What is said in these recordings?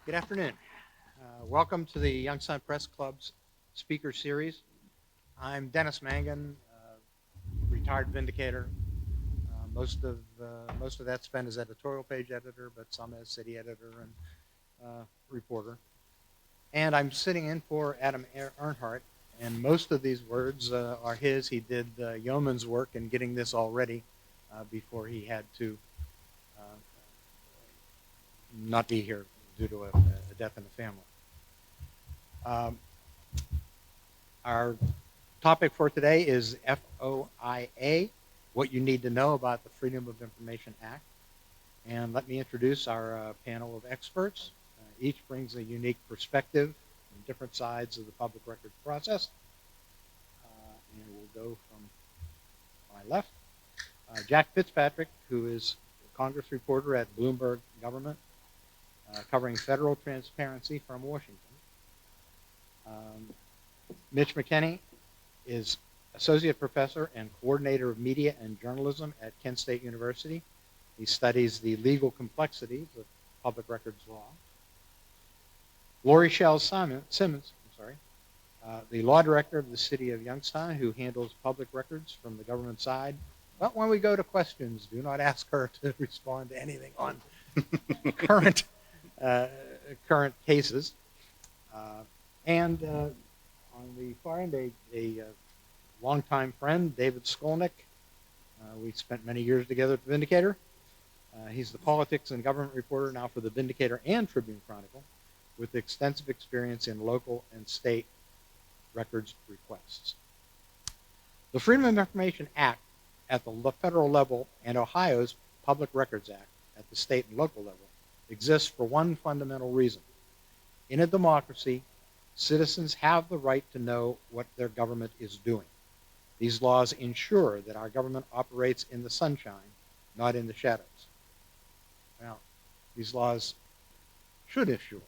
Good afternoon. Welcome to the Youngstown Press Club's speaker series. I'm Dennis Mangan, retired vindicator. Most of that spent as editorial page editor, but some as city editor and reporter. And I'm sitting in for Adam Earnhardt, and most of these words are his. He did yeoman's work in getting this all ready before he had to not be here due to a death in the family. Our topic for today is FOIA, what you need to know about the Freedom of Information Act. And let me introduce our panel of experts. Each brings a unique perspective on different sides of the public records process. And we'll go from my left. Jack Fitzpatrick, who is a Congress reporter at Bloomberg Government, covering federal transparency from Washington. Mitch McKinney is associate professor and coordinator of media and journalism at Kent State University. He studies the legal complexities of public records law. Lori Shell Simmons, the law director of the city of Youngstown, who handles public records from the government side. But when we go to questions, do not ask her to respond to anything on current cases. And on the far end, a longtime friend, David Skolnick. We spent many years together at the Vindicator. He's the politics and government reporter now for the Vindicator and Tribune Chronicle, with extensive experience in local and state records requests. The Freedom of Information Act at the federal level and Ohio's Public Records Act at the state and local level exists for one fundamental reason. In a democracy, citizens have the right to know what their government is doing. These laws ensure that our government operates in the sunshine, not in the shadows. Now, these laws should assure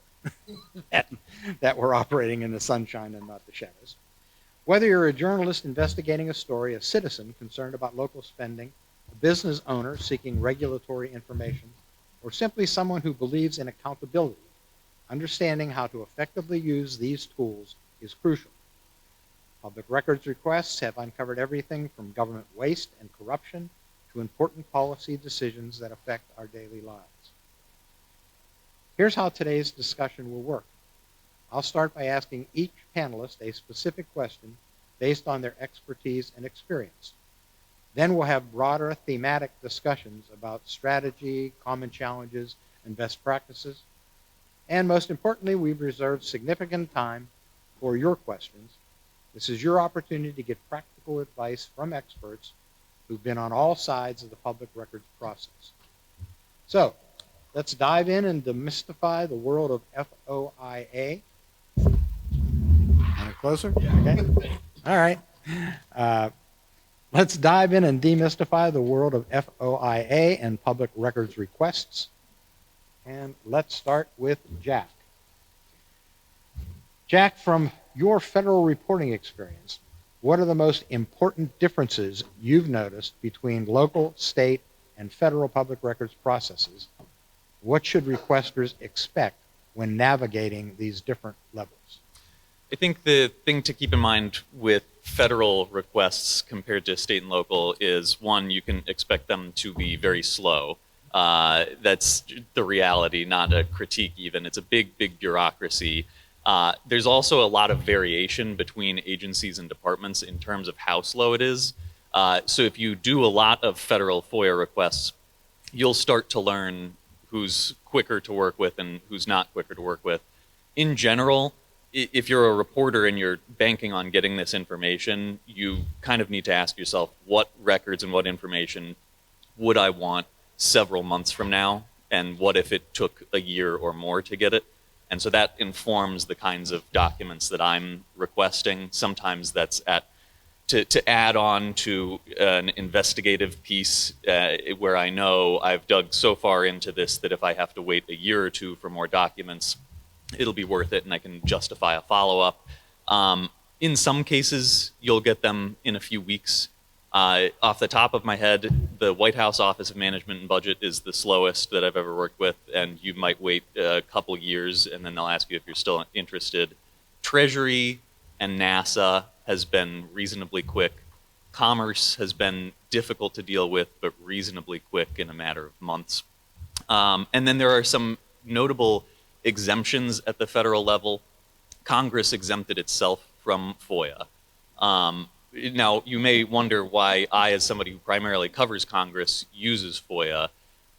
that we're operating in the sunshine and not the shadows. Whether you're a journalist investigating a story, a citizen concerned about local spending, a business owner seeking regulatory information, or simply someone who believes in accountability, understanding how to effectively use these tools is crucial. Public records requests have uncovered everything from government waste and corruption to important policy decisions that affect our daily lives. Here's how today's discussion will work. I'll start by asking each panelist a specific question based on their expertise and experience. Then we'll have broader thematic discussions about strategy, common challenges, and best practices. And most importantly, we've reserved significant time for your questions. This is your opportunity to get practical advice from experts who've been on all sides of the public records process. So, let's dive in and demystify the world of FOIA. Any closer? Okay. All right. Let's dive in and demystify the world of FOIA and public records requests. And let's start with Jack. Jack, from your federal reporting experience, what are the most important differences you've noticed between local, state, and federal public records processes? What should requesters expect when navigating these different levels? I think the thing to keep in mind with federal requests compared to state and local is, one, you can expect them to be very slow. That's the reality, not a critique even. It's a big, big bureaucracy. There's also a lot of variation between agencies and departments in terms of how slow it is. So if you do a lot of federal FOIA requests, you'll start to learn who's quicker to work with and who's not quicker to work with. In general, if you're a reporter and you're banking on getting this information, you kind of need to ask yourself, what records and what information would I want several months from now, and what if it took a year or more to get it? And so that informs the kinds of documents that I'm requesting. Sometimes that's to add on to an investigative piece where I know I've dug so far into this that if I have to wait a year or two for more documents, it'll be worth it and I can justify a follow-up. In some cases, you'll get them in a few weeks. Off the top of my head, the White House Office of Management and Budget is the slowest that I've ever worked with, and you might wait a couple years, and then they'll ask you if you're still interested. Treasury and NASA has been reasonably quick. Commerce has been difficult to deal with, but reasonably quick in a matter of months. And then there are some notable exemptions at the federal level. Congress exempted itself from FOIA. Now, you may wonder why I, as somebody who primarily covers Congress, uses FOIA,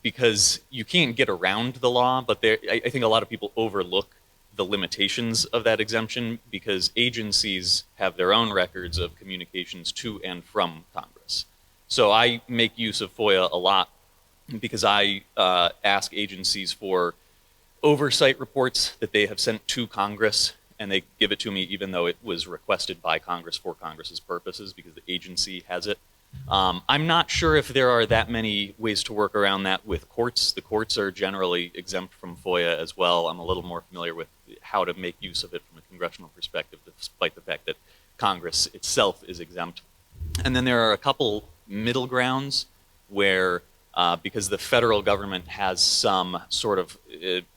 because you can't get around the law, but I think a lot of people overlook the limitations of that exemption because agencies have their own records of communications to and from Congress. So I make use of FOIA a lot because I ask agencies for oversight reports that they have sent to Congress, and they give it to me even though it was requested by Congress for Congress's purposes because the agency has it. I'm not sure if there are that many ways to work around that with courts. The courts are generally exempt from FOIA as well. I'm a little more familiar with how to make use of it from a congressional perspective, despite the fact that Congress itself is exempt. And then there are a couple middle grounds where, because the federal government has some sort of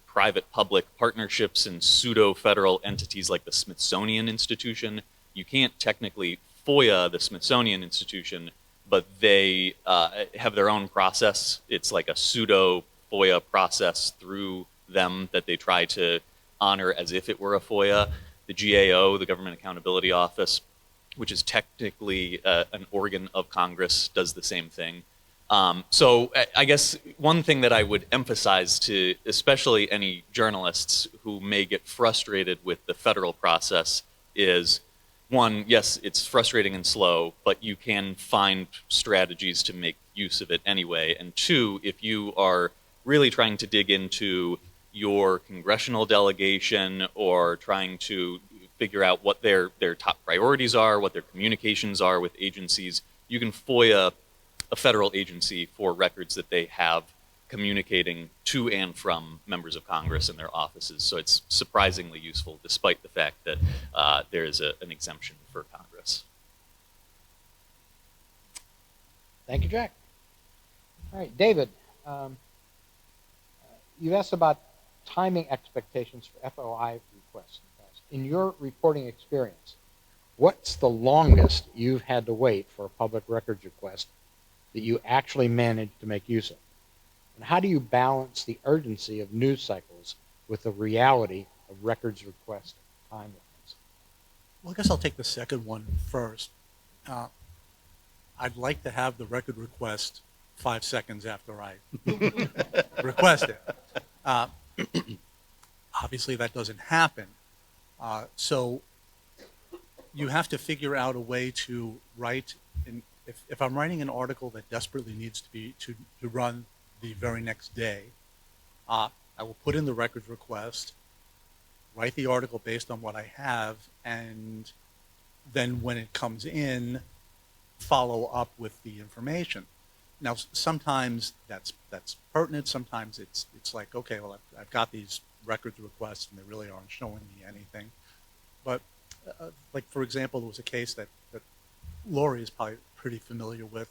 private-public partnerships and pseudo-federal entities like the Smithsonian Institution, you can't technically FOIA the Smithsonian Institution, but they have their own process. It's like a pseudo-FOIA process through them that they try to honor as if it were a FOIA. The GAO, the Government Accountability Office, which is technically an organ of Congress, does the same thing. So I guess one thing that I would emphasize to especially any journalists who may get frustrated with the federal process is, one, yes, it's frustrating and slow, but you can find strategies to make use of it anyway. And two, if you are really trying to dig into your congressional delegation or trying to figure out what their top priorities are, what their communications are with agencies, you can FOIA a federal agency for records that they have communicating to and from members of Congress in their offices. So it's surprisingly useful, despite the fact that there is an exemption for Congress. Thank you, Jack. All right, David, you asked about timing expectations for FOI requests. In your reporting experience, what's the longest you've had to wait for a public records request that you actually managed to make use of? And how do you balance the urgency of news cycles with the reality of records request timelines? Well, I guess I'll take the second one first. I'd like to have the record request 5 seconds after I request it. Obviously, that doesn't happen. So you have to figure out a way to write if I'm writing an article that desperately needs to be to run the very next day, I will put in the records request, write the article based on what I have, and then when it comes in, follow up with the information. Now, sometimes that's pertinent. Sometimes it's like, okay, well, I've got these records requests and they really aren't showing me anything. But like, for example, there was a case that Lori is probably pretty familiar with,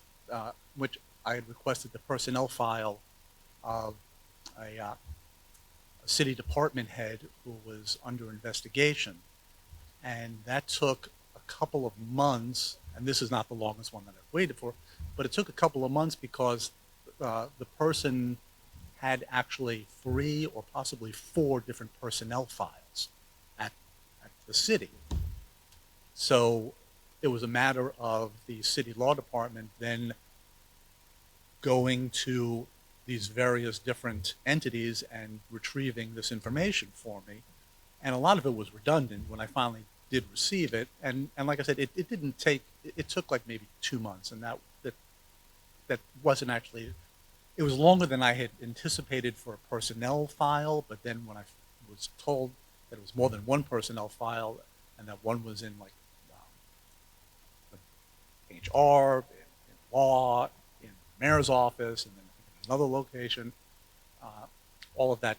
which I had requested the personnel file of a city department head who was under investigation. And that took a couple of months, and this is not the longest one that I've waited for, but it took a couple of months because the person had actually 3 or possibly 4 different personnel files at the city. So it was a matter of the city law department then going to these various different entities and retrieving this information for me. And a lot of it was redundant when I finally did receive it. And like I said, it didn't take, it took like maybe 2 months. And that wasn't actually, it was longer than I had anticipated for a personnel file. But then when I was told that it was more than one personnel file and that one was in like HR, in law, in the mayor's office, and then in another location, all of that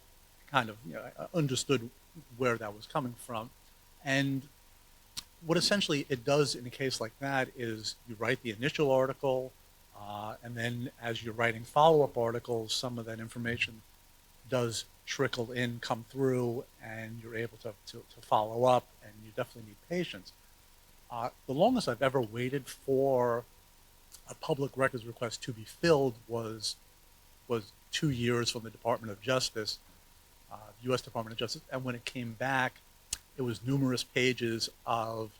kind of, I understood where that was coming from. And what essentially it does in a case like that is you write the initial article, and then as you're writing follow-up articles, some of that information does trickle in, come through, and you're able to follow up, and you definitely need patience. The longest I've ever waited for a public records request to be filled was 2 years from the Department of Justice, U.S. Department of Justice, and when it came back, it was numerous pages of,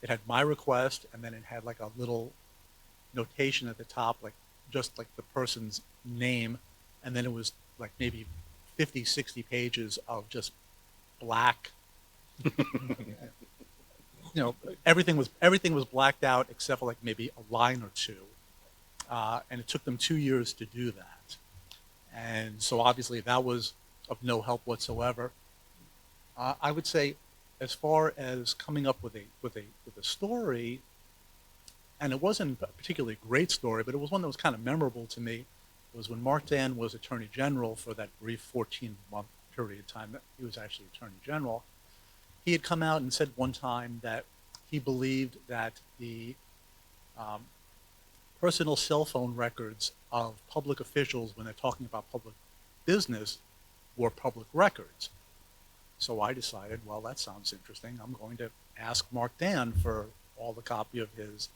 it had my request, and then it had like a little notation at the top, like just like the person's name, and then it was like maybe 50, 60 pages of just black. Everything was blacked out except for like maybe a line or two, and it took them 2 years to do that, and so obviously that was of no help whatsoever. I would say, as far as coming up with a story, and it wasn't a particularly great story, but it was one that was kind of memorable to me. It was when Mark Dan was Attorney General for that brief 14-month period of time that he was actually Attorney General. He had come out and said one time that he believed that the personal cell phone records of public officials when they're talking about public business were public records. So I decided, well, that sounds interesting. I'm going to ask Mark Dan for all the copy of his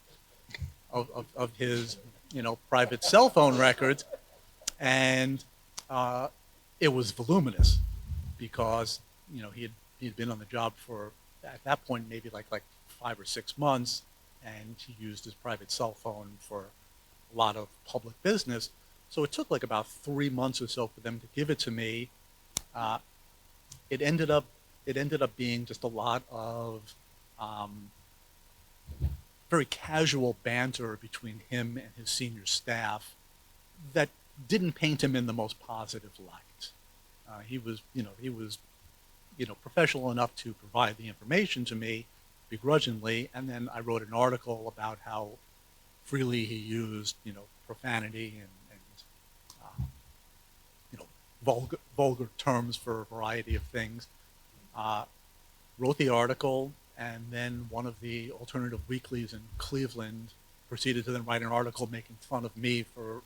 private cell phone records, and it was voluminous because he had been on the job for, at that point, maybe like 5 or 6 months, and he used his private cell phone for a lot of public business. So it took like about 3 months or so for them to give it to me. It ended up being just a lot of very casual banter between him and his senior staff that didn't paint him in the most positive light. He was professional enough to provide the information to me begrudgingly, and then I wrote an article about how freely he used, profanity and vulgar terms for a variety of things. Wrote the article, and then one of the alternative weeklies in Cleveland proceeded to then write an article making fun of me for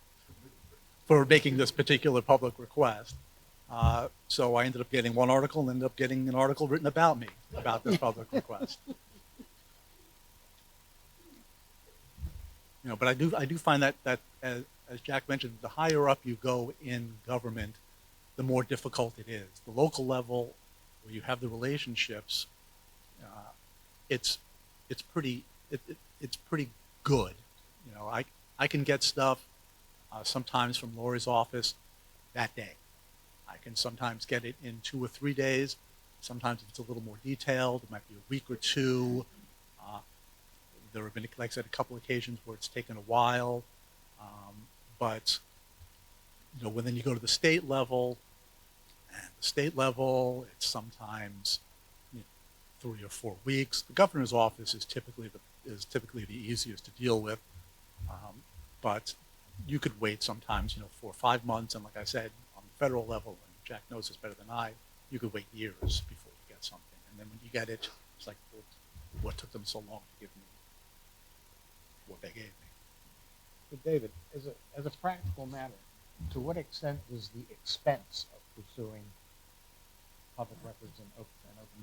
making this particular public request. So I ended up getting one article and ended up getting an article written about me, about this public request. But I do find that as Jack mentioned, the higher up you go in government, the more difficult it is. The local level, where you have the relationships, it's pretty good. I can get stuff sometimes from Lori's office that day. I can sometimes get it in 2 or 3 days. Sometimes if it's a little more detailed, it might be a week or two. There have been, like I said, a couple occasions where it's taken a while. But when then you go to the state level, and the state level, it's sometimes 3 or 4 weeks. The governor's office is typically the easiest to deal with, but you could wait sometimes 4 or 5 months. And like I said, on the federal level, and Jack knows this better than I, you could wait years before you get something. And then when you get it, it's like, well, what took them so long to give me what they gave me? So David, as a practical matter, to what extent does the expense of pursuing public records and open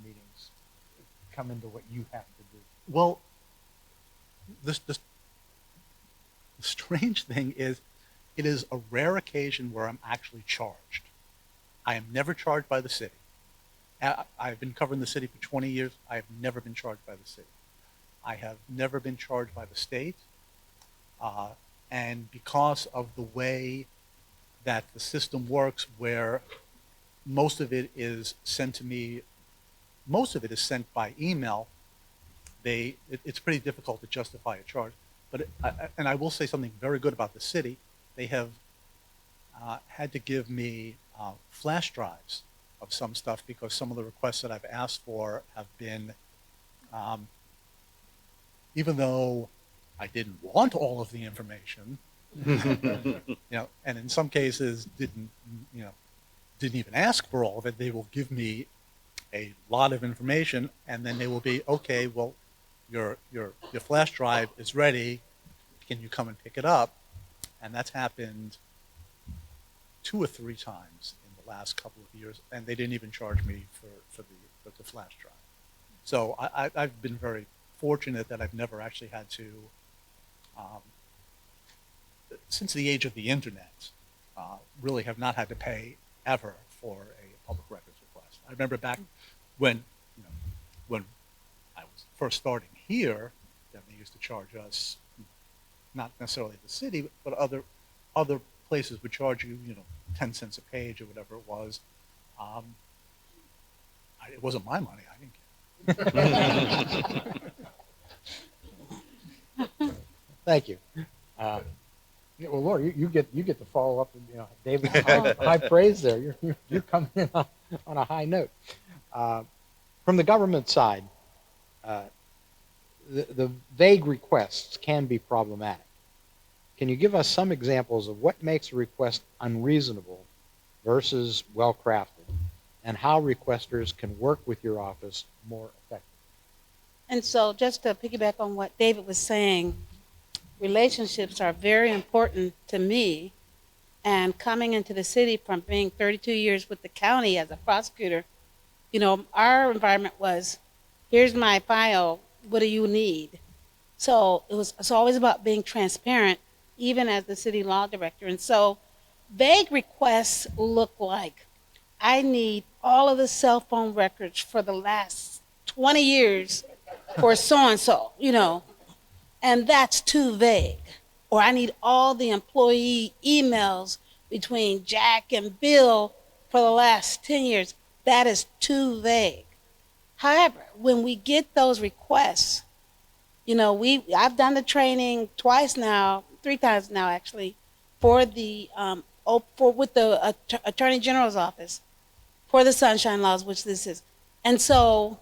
meetings come into what you have to do? Well, the strange thing is, it is a rare occasion where I'm actually charged. I am never charged by the city. I've been covering the city for 20 years. I have never been charged by the city. I have never been charged by the state. And because of the way that the system works, where most of it is sent to me, most of it is sent by email, it's pretty difficult to justify a charge. But and I will say something very good about the city. They have had to give me flash drives of some stuff, because some of the requests that I've asked for have been, even though I didn't want all of the information, and in some cases didn't even ask for all of it, they will give me a lot of information, and then they will be, okay, well, your flash drive is ready. Can you come and pick it up? And that's happened 2 or 3 times in the last couple of years, and they didn't even charge me for the flash drive. So I've been very fortunate that I've never actually had to, since the age of the internet, really have not had to pay ever for a public records request. I remember back when, when I was first starting here, then they used to charge us, not necessarily the city, but other places would charge you, 10 cents a page or whatever it was. It wasn't my money. I didn't care. Thank you. Yeah, well, Laura, you get to follow up, David's high praise there. You're coming in on a high note. From the government side, the vague requests can be problematic. Can you give us some examples of what makes a request unreasonable versus well-crafted, and how requesters can work with your office more effectively? And so just to piggyback on what David was saying, relationships are very important to me. And coming into the city from being 32 years with the county as a prosecutor, our environment was, here's my file, what do you need? So it's always about being transparent, even as the city law director. And so vague requests look like, I need all of the cell phone records for the last 20 years for so-and-so, and that's too vague. Or I need all the employee emails between Jack and Bill for the last 10 years. That is too vague. However, when we get those requests, I've done the training twice now, 3 times now actually, for the with the Attorney General's office for the Sunshine Laws, which this is. And so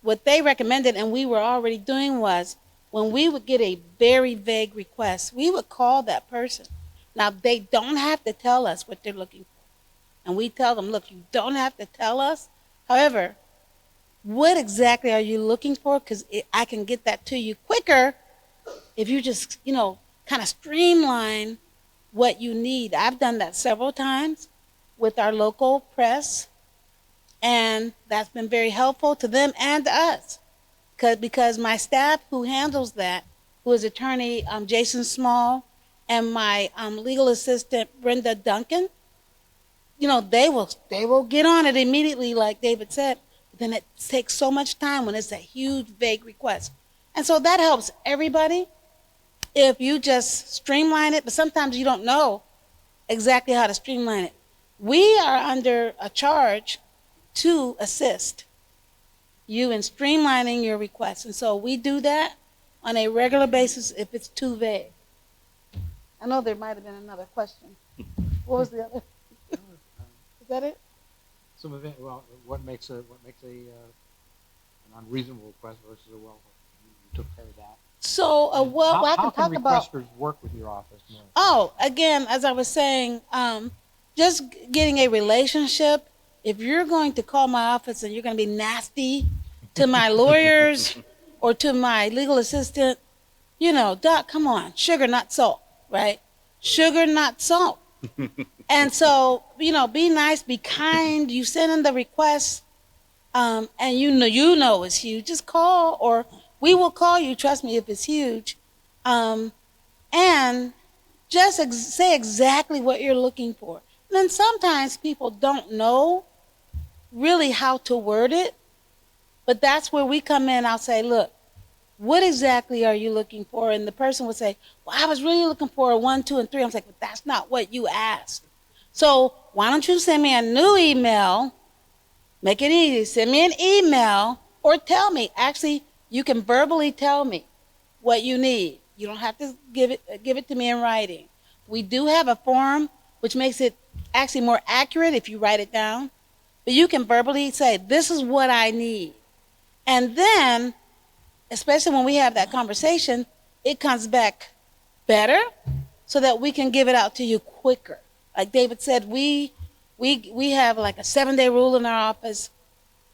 what they recommended, and we were already doing, was when we would get a very vague request, we would call that person. Now, they don't have to tell us what they're looking for. And we tell them, look, you don't have to tell us. However, what exactly are you looking for? Because I can get that to you quicker if you just, kind of streamline what you need. I've done that several times with our local press, and that's been very helpful to them and to us. Because my staff who handles that, who is Attorney Jason Small, and my legal assistant Brenda Duncan, they will get on it immediately, like David said. But then it takes so much time when it's a huge vague request, and so that helps everybody if you just streamline it. But sometimes you don't know exactly how to streamline it. We are under a charge to assist you in streamlining your requests. And so we do that on a regular basis if it's too vague. I know there might have been another question. What was the other? Is that it? What makes an unreasonable request versus a well? You took care of that. So, I can talk about. How can requesters work with your office more? Oh, again, as I was saying, just getting a relationship. If you're going to call my office and you're going to be nasty to my lawyers or to my legal assistant, Doc, come on, sugar, not salt, right? Sugar, not salt. And so, be nice, be kind. You send in the request, and you know it's huge. Just call, or we will call you. Trust me, if it's huge, and just say exactly what you're looking for. And then sometimes people don't know really how to word it, but that's where we come in. I'll say, look, what exactly are you looking for? And the person would say, well, I was really looking for a 1, 2, and 3. I was like, but that's not what you asked. So why don't you send me a new email? Make it easy. Send me an email or tell me. Actually, you can verbally tell me what you need. You don't have to give it to me in writing. We do have a form which makes it actually more accurate if you write it down. But you can verbally say, this is what I need. And then, especially when we have that conversation, it comes back better so that we can give it out to you quicker. Like David said, we have like a 7-day rule in our office.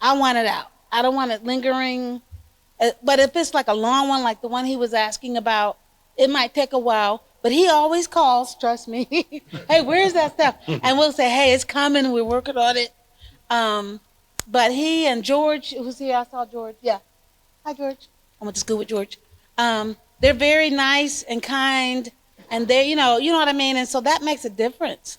I want it out. I don't want it lingering. But if it's like a long one, like the one he was asking about, it might take a while. But he always calls, trust me. Hey, where's that stuff? And we'll say, hey, it's coming. We're working on it. But he and George, who's here, I saw George. Yeah. Hi, George. I went to school with George. They're very nice and kind, and they, you know what I mean. And so that makes a difference.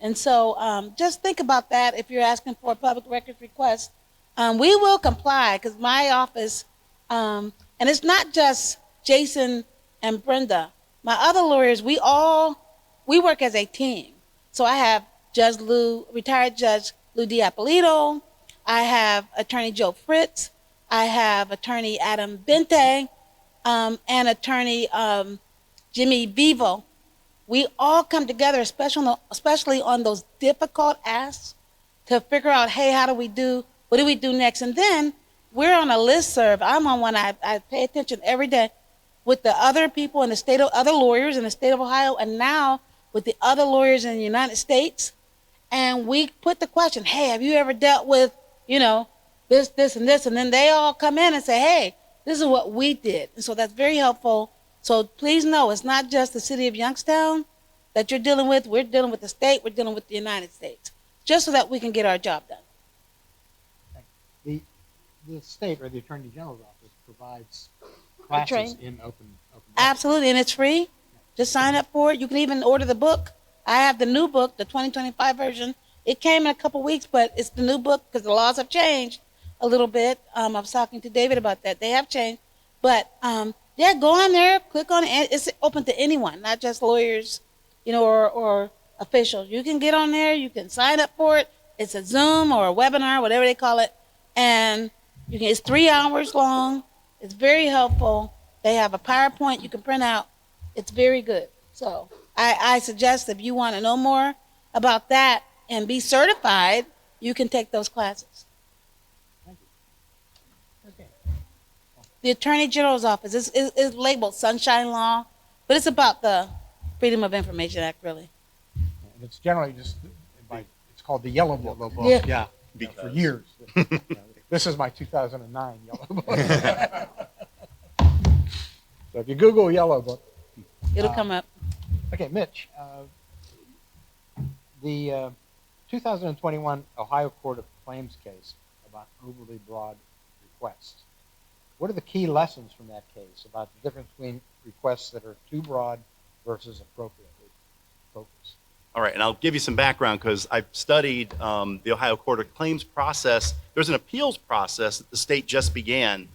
And so just think about that if you're asking for a public records request. We will comply because my office, and it's not just Jason and Brenda. My other lawyers, we work as a team. So I have retired Judge Lou Diapolito. I have Attorney Joe Fritz. I have Attorney Adam Bente, and Attorney Jimmy Vivo. We all come together, especially on those difficult asks, to figure out, hey, what do we do next? And then we're on a listserv. I'm on one. I pay attention every day with the other people in the state of, other lawyers in the state of Ohio, and now with the other lawyers in the United States. And we put the question, hey, have you ever dealt with, this, and this? And then they all come in and say, hey, this is what we did. And so that's very helpful. So please know, it's not just the city of Youngstown that you're dealing with. We're dealing with the state. We're dealing with the United States, just so that we can get our job done. The state or the Attorney General's office provides classes in open. Absolutely, and it's free. Just sign up for it. You can even order the book. I have the new book, the 2025 version. It came in a couple weeks, but it's the new book because the laws have changed a little bit. I was talking to David about that. They have changed. But, yeah, go on there, click on it. It's open to anyone, not just lawyers, or officials. You can get on there. You can sign up for it. It's a Zoom or a webinar, whatever they call it. And it's 3 hours long. It's very helpful. They have a PowerPoint you can print out. It's very good. So I suggest if you want to know more about that and be certified, you can take those classes. Thank you. Okay. The Attorney General's office is labeled Sunshine Law, but it's about the Freedom of Information Act, really. And it's generally just, it's called the Yellow Book. Yeah. For years. This is my 2009 Yellow Book. So if you Google Yellow Book, It'll come up. Okay, Mitch, the 2021 Ohio Court of Claims case about overly broad requests. What are the key lessons from that case about the difference between requests that are too broad versus appropriately focused? All right, and I'll give you some background because I've studied the Ohio Court of Claims process. There's an appeals process that the state just began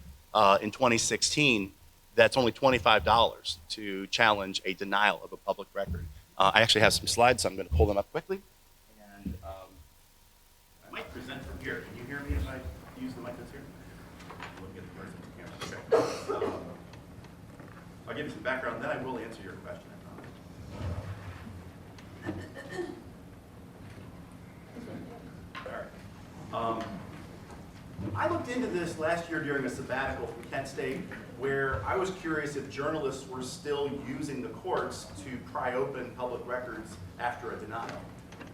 in 2016 that's only $25 to challenge a denial of a public record. I actually have some slides, so I'm going to pull them up quickly. And I might present from here. Can you hear me if I use the mic that's here? Look at the person here. Okay. I'll give you some background, then I will answer your question. All right. I looked into this last year during a sabbatical from Kent State, where I was curious if journalists were still using the courts to pry open public records after a denial.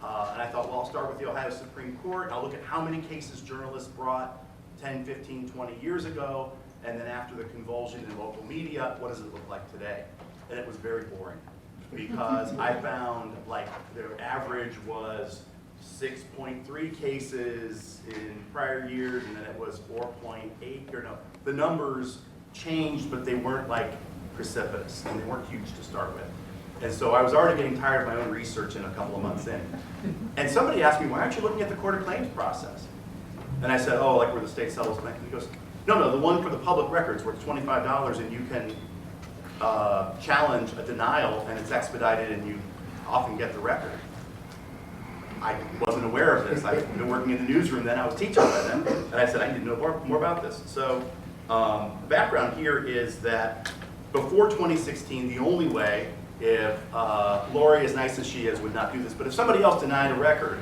And I thought, well, I'll start with the Ohio Supreme Court. I'll look at how many cases journalists brought 10, 15, 20 years ago, and then after the convulsion in local media, what does it look like today? And it was very boring, because I found like the average was 6.3 cases in prior years, and then it was 4.8, or no, the numbers changed, but they weren't like precipitous, and they weren't huge to start with. And so I was already getting tired of my own research in a couple of months in. And somebody asked me, why aren't you looking at the court of claims process? And I said, oh, like where the state settles them. And he goes, no, the one for the public records where it's $25 and you can challenge a denial and it's expedited and you often get the record. I wasn't aware of this. I've been working in the newsroom then. I was teaching by then. And I said, I need to know more about this. So the background here is that before 2016, the only way, if Lori, as nice as she is, would not do this, but if somebody else denied a record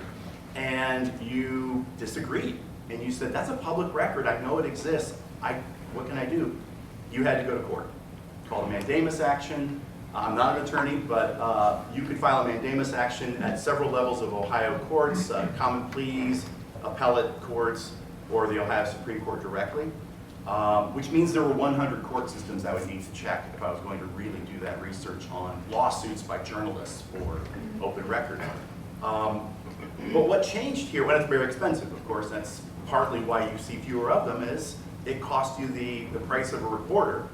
and you disagreed and you said, that's a public record, I know it exists, what can I do? You had to go to court. It's called a mandamus action. I'm not an attorney, but you could file a mandamus action at several levels of Ohio courts, common pleas, appellate courts, or the Ohio Supreme Court directly, which means there were 100 court systems I would need to check if I was going to really do that research on lawsuits by journalists for open record. But what changed here, well, it's very expensive, of course, that's partly why you see fewer of them, is it costs you the price of a reporter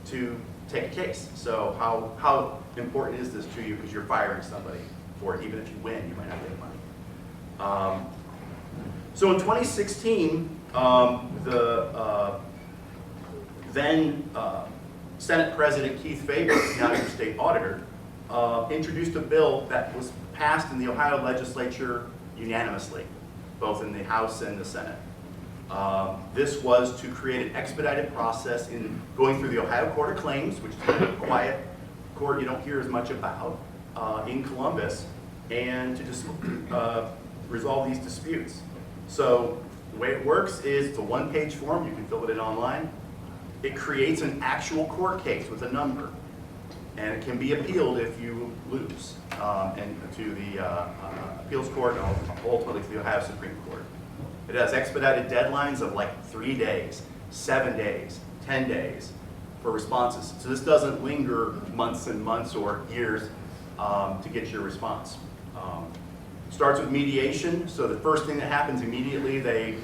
to take a case. So how important is this to you, because you're firing somebody for it? Even if you win, you might not get money. So in 2016, the then Senate President Keith Faber, now your state auditor, introduced a bill that was passed in the Ohio legislature unanimously, both in the House and the Senate. This was to create an expedited process in going through the Ohio Court of Claims, which is a quiet court you don't hear as much about, in Columbus, and to just resolve these disputes. So the way it works is it's a one-page form. You can fill it in online. It creates an actual court case with a number, and it can be appealed if you lose, and to the appeals court, and ultimately to the Ohio Supreme Court. It has expedited deadlines of like 3 days, 7 days, 10 days for responses. So this doesn't linger months and months or years to get your response. Starts with mediation. So the first thing that happens immediately, they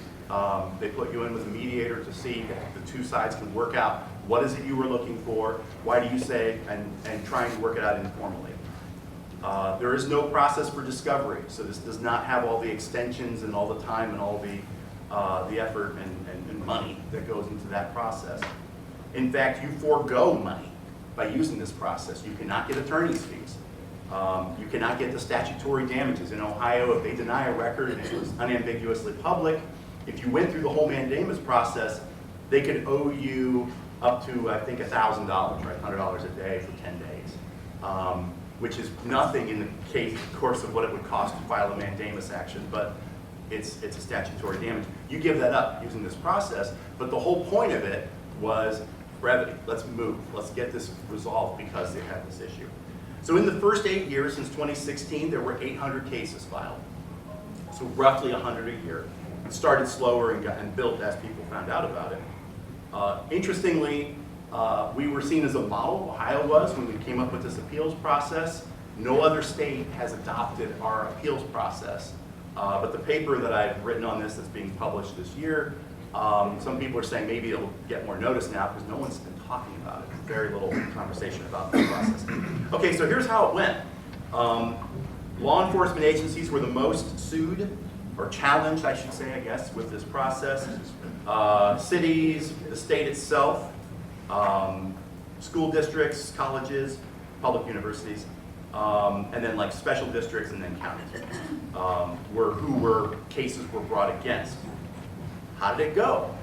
put you in with a mediator to see that the two sides can work out what is it you were looking for, why do you say, and trying to work it out informally. There is no process for discovery, so this does not have all the extensions and all the time and all the effort and money that goes into that process. In fact, you forego money by using this process. You cannot get attorney's fees. You cannot get the statutory damages. In Ohio, if they deny a record and it was unambiguously public, if you went through the whole mandamus process, they could owe you up to, I think, $1,000, right? $100 a day for 10 days, which is nothing in the case, of course, of what it would cost to file a mandamus action, but it's a statutory damage. You give that up using this process, but the whole point of it was brevity. Let's move. Let's get this resolved because they had this issue. So in the first 8 years, since 2016, there were 800 cases filed. So roughly 100 a year. It started slower and built as people found out about it. Interestingly, we were seen as a model, Ohio was, when we came up with this appeals process. No other state has adopted our appeals process. But the paper that I've written on this that's being published this year, some people are saying maybe it'll get more notice now because no one's been talking about it. Very little conversation about the process. Okay, so here's how it went. Law enforcement agencies were the most sued, or challenged, I should say, I guess, with this process. Cities, the state itself, school districts, colleges, public universities, and then like special districts and then counties, who cases were brought against. How did it go?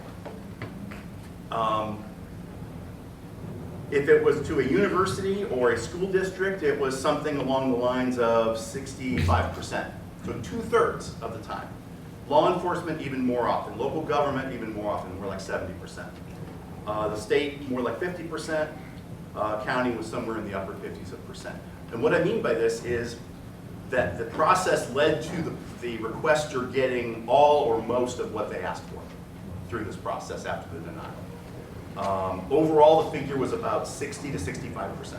If it was to a university or a school district, it was something along the lines of 65%. So 2/3 of the time. Law enforcement even more often. Local government even more often, more like 70%. The state more like 50%. County was somewhere in the upper 50s%. And what I mean by this is that the process led to the requester getting all or most of what they asked for through this process after the denial. Overall, the figure was about 60 to 65%.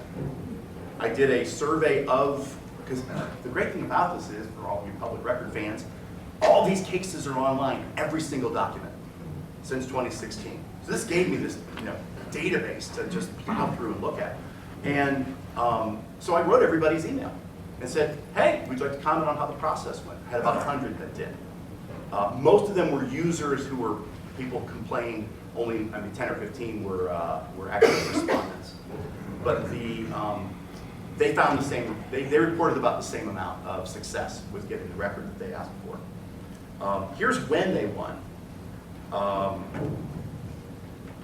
I did a survey of, because the great thing about this is, for all of you public record fans, all these cases are online, every single document, since 2016. So this gave me this database to just plow through and look at. And so I wrote everybody's email and said, hey, would you like to comment on how the process went? I had about 100 that did. Most of them were users who were, people complained, only 10 or 15 were actual respondents. But they found the same, they reported about the same amount of success with getting the record that they asked for. Here's when they won.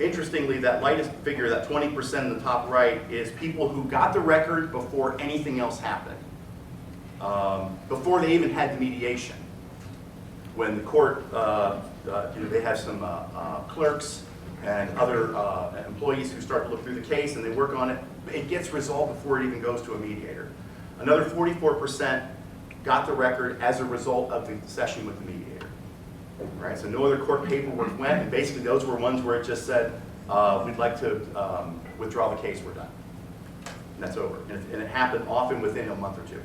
Interestingly, that lightest figure, that 20% in the top right, is people who got the record before anything else happened. Before they even had the mediation. When the court, they have some clerks and other employees who start to look through the case and they work on it. It gets resolved before it even goes to a mediator. Another 44% got the record as a result of the session with the mediator. Right, so no other court paperwork went, and basically those were ones where it just said, we'd like to withdraw the case, we're done. And that's over. And it happened often within a month or two.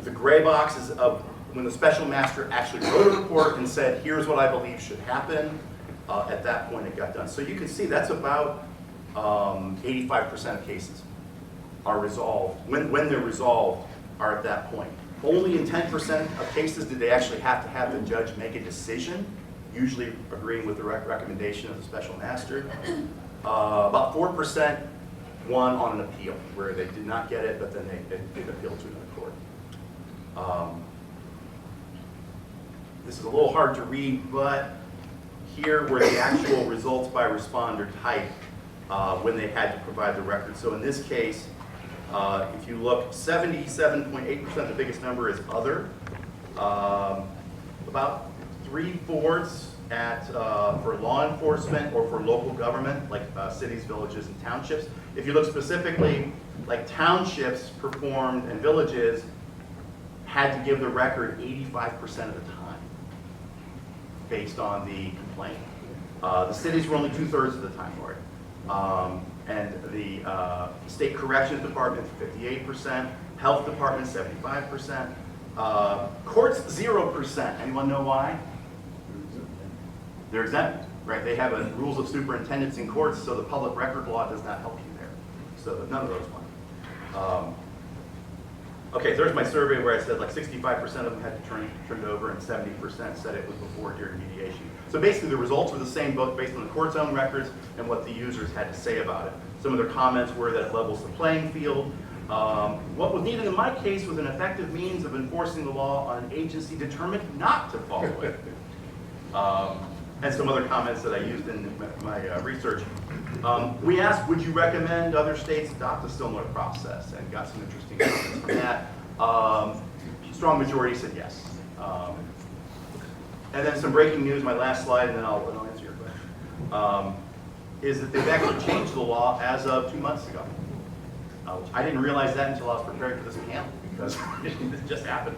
The gray box is of when the special master actually wrote a report and said, here's what I believe should happen. At that point, it got done. So you can see that's about 85% of cases are resolved. When they're resolved, are at that point. Only in 10% of cases did they actually have to have the judge make a decision, usually agreeing with the recommendation of the special master. About 4% won on an appeal, where they did not get it, but then they appealed to another court. This is a little hard to read, but here were the actual results by responder type when they had to provide the record. So in this case, if you look, 77.8%, the biggest number is other. About 3/4 for law enforcement or for local government, like cities, villages, and townships. If you look specifically, like townships performed and villages had to give the record 85% of the time based on the complaint. The cities were only 2/3 of the time, Lord. And the state corrections department, 58%, health department, 75%, courts, 0%. Anyone know why? They're exempt, right? They have rules of superintendence in courts, so the public record law does not help you there. So none of those won. Okay, there's my survey where I said like 65% of them had to turn it over and 70% said it was before, during mediation. So basically the results were the same, both based on the court's own records and what the users had to say about it. Some of their comments were that it levels the playing field. What was needed in my case was an effective means of enforcing the law on an agency determined not to follow it. And some other comments that I used in my research. We asked, would you recommend other states adopt a similar process? And got some interesting comments from that. Strong majority said yes. And then some breaking news, my last slide, and then I'll answer your question, is that they've actually changed the law as of 2 months ago. I didn't realize that until I was preparing for this panel, because it just happened.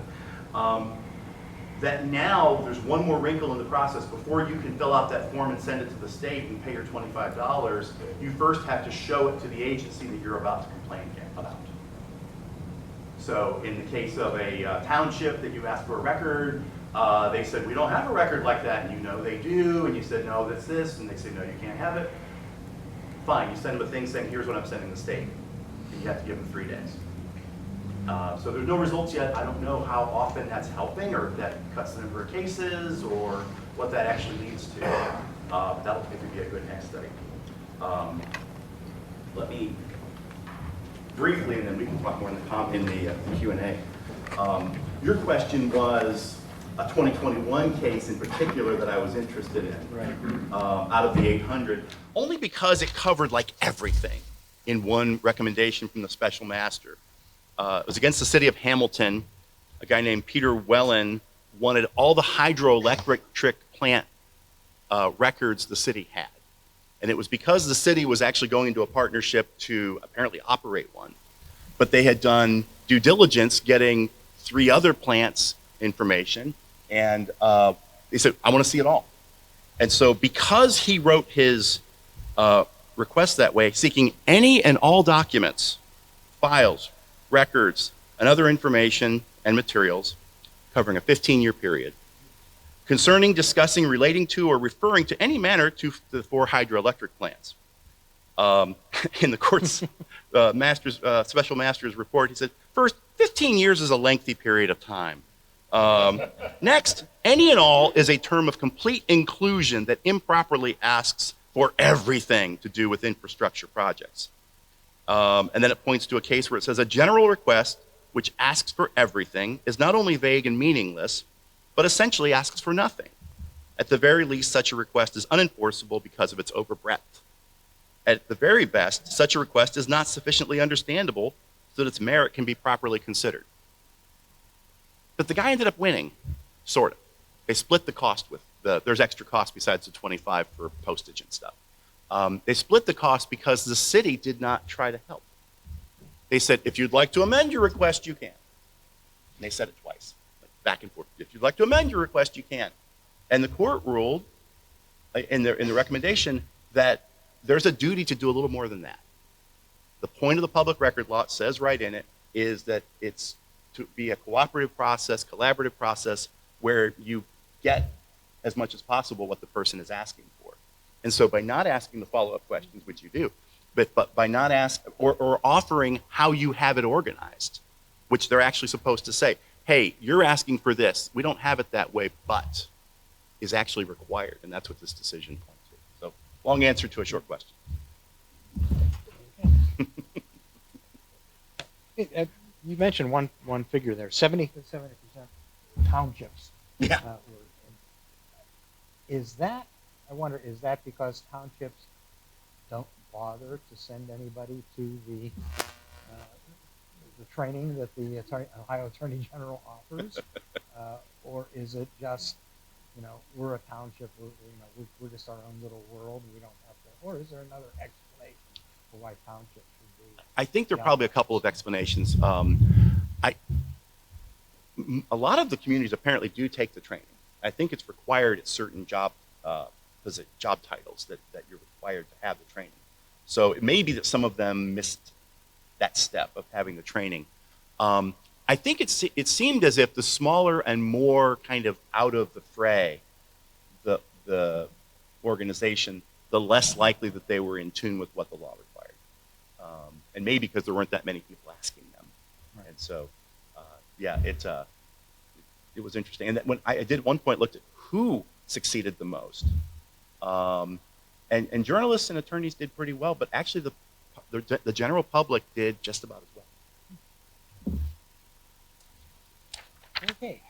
That now there's one more wrinkle in the process. Before you can fill out that form and send it to the state and pay your $25, you first have to show it to the agency that you're about to complain about. So in the case of a township that you asked for a record, they said, we don't have a record like that, and you know they do, and you said, no, that's this, and they say, no, you can't have it. Fine, you send them a thing saying, here's what I'm sending the state. And you have to give them 3 days. So there's no results yet. I don't know how often that's helping, or if that cuts the number of cases, or what that actually leads to. That'll be a good next study. Let me briefly, and then we can talk more in the Q&A. Your question was a 2021 case in particular that I was interested in, Right. out of the 800, only because it covered like everything in one recommendation from the special master. It was against the city of Hamilton. A guy named Peter Wellen wanted all the hydroelectric plant records the city had. And it was because the city was actually going into a partnership to apparently operate one. But they had done due diligence getting 3 other plants' information, and they said, I want to see it all. And so because he wrote his request that way, seeking any and all documents, files, records, and other information and materials covering a 15-year period concerning, discussing, relating to, or referring to any manner to the 4 hydroelectric plants. In the court's special master's report, he said, first, 15 years is a lengthy period of time. Next, any and all is a term of complete inclusion that improperly asks for everything to do with infrastructure projects. And then it points to a case where it says a general request which asks for everything is not only vague and meaningless, but essentially asks for nothing. At the very least, such a request is unenforceable because of its overbreadth. At the very best, such a request is not sufficiently understandable so that its merit can be properly considered. But the guy ended up winning, sort of. They split the cost with there's extra cost besides the 25 for postage and stuff. They split the cost because the city did not try to help. They said, if you'd like to amend your request, you can. And they said it twice. Like, back and forth. If you'd like to amend your request, you can. And the court ruled in the recommendation that there's a duty to do a little more than that. The point of the public record law, it says right in it, is that it's to be a cooperative process, collaborative process, where you get as much as possible what the person is asking for. And so by not asking the follow-up questions, which you do, but by not or offering how you have it organized, which they're actually supposed to say, hey, you're asking for this. We don't have it that way, but is actually required. And that's what this decision points to. So long answer to a short question. You mentioned one figure there, 70 to 70% townships. Yeah. Is that, I wonder, is that because townships don't bother to send anybody to the training that the Ohio Attorney General offers, or is it just, we're a township, we're just our own little world, we don't have to, or is there another explanation for why townships should be? I think there are probably a couple of explanations. A lot of the communities apparently do take the training. I think it's required at certain job titles that you're required to have the training. So it may be that some of them missed that step of having the training. I think it seemed as if the smaller and more kind of out of the fray the organization, the less likely that they were in tune with what the law required. And maybe because there weren't that many people asking them. Right. And so, it was interesting. And when I did at one point looked at who succeeded the most. And journalists and attorneys did pretty well, but actually the general public did just about as well. Okay.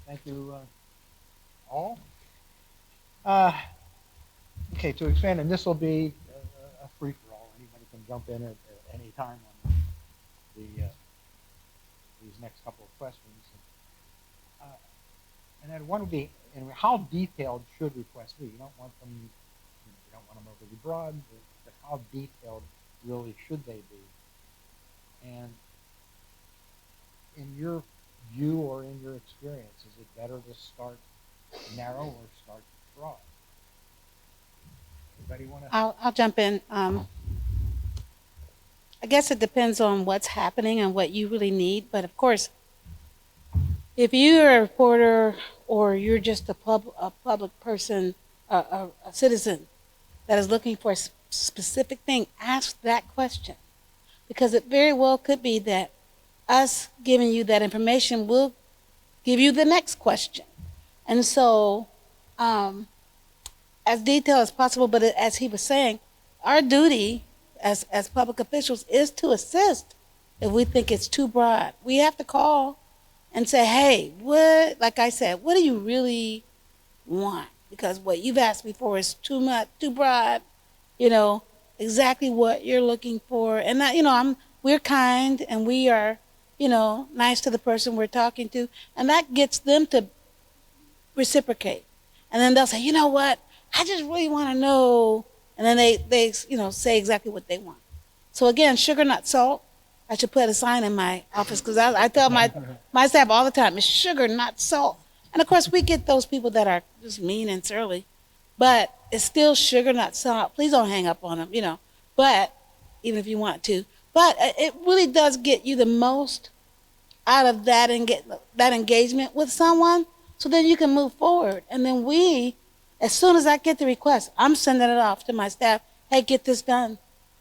Thank you all. Okay, to expand, and this will be a free-for-all. Anybody can jump in at any time on these next couple of questions. And then one would be, how detailed should requests be? You don't want them, you don't want them overly broad, but how detailed really should they be? And in your view or in your experience, is it better to start narrow or start broad? Anybody want to? I'll jump in. I guess it depends on what's happening and what you really need. But of course, if you're a reporter or you're just a public person, a citizen that is looking for a specific thing, ask that question. Because it very well could be that us giving you that information will give you the next question. And so, as detailed as possible, but as he was saying, our duty as public officials is to assist if we think it's too broad. We have to call and say, hey, like I said, what do you really want? Because what you've asked me for is too much, too broad, exactly what you're looking for. And that, we're kind and we are, nice to the person we're talking to. And that gets them to reciprocate. And then they'll say, you know what? I just really want to know. And then they say exactly what they want. So again, sugar, not salt. I should put a sign in my office because I tell my staff all the time, it's sugar, not salt. And of course, we get those people that are just mean and surly, but it's still sugar, not salt. Please don't hang up on them, but even if you want to. But it really does get you the most out of that engagement with someone, so then you can move forward. And then as soon as I get the request, I'm sending it off to my staff. Hey, get this done.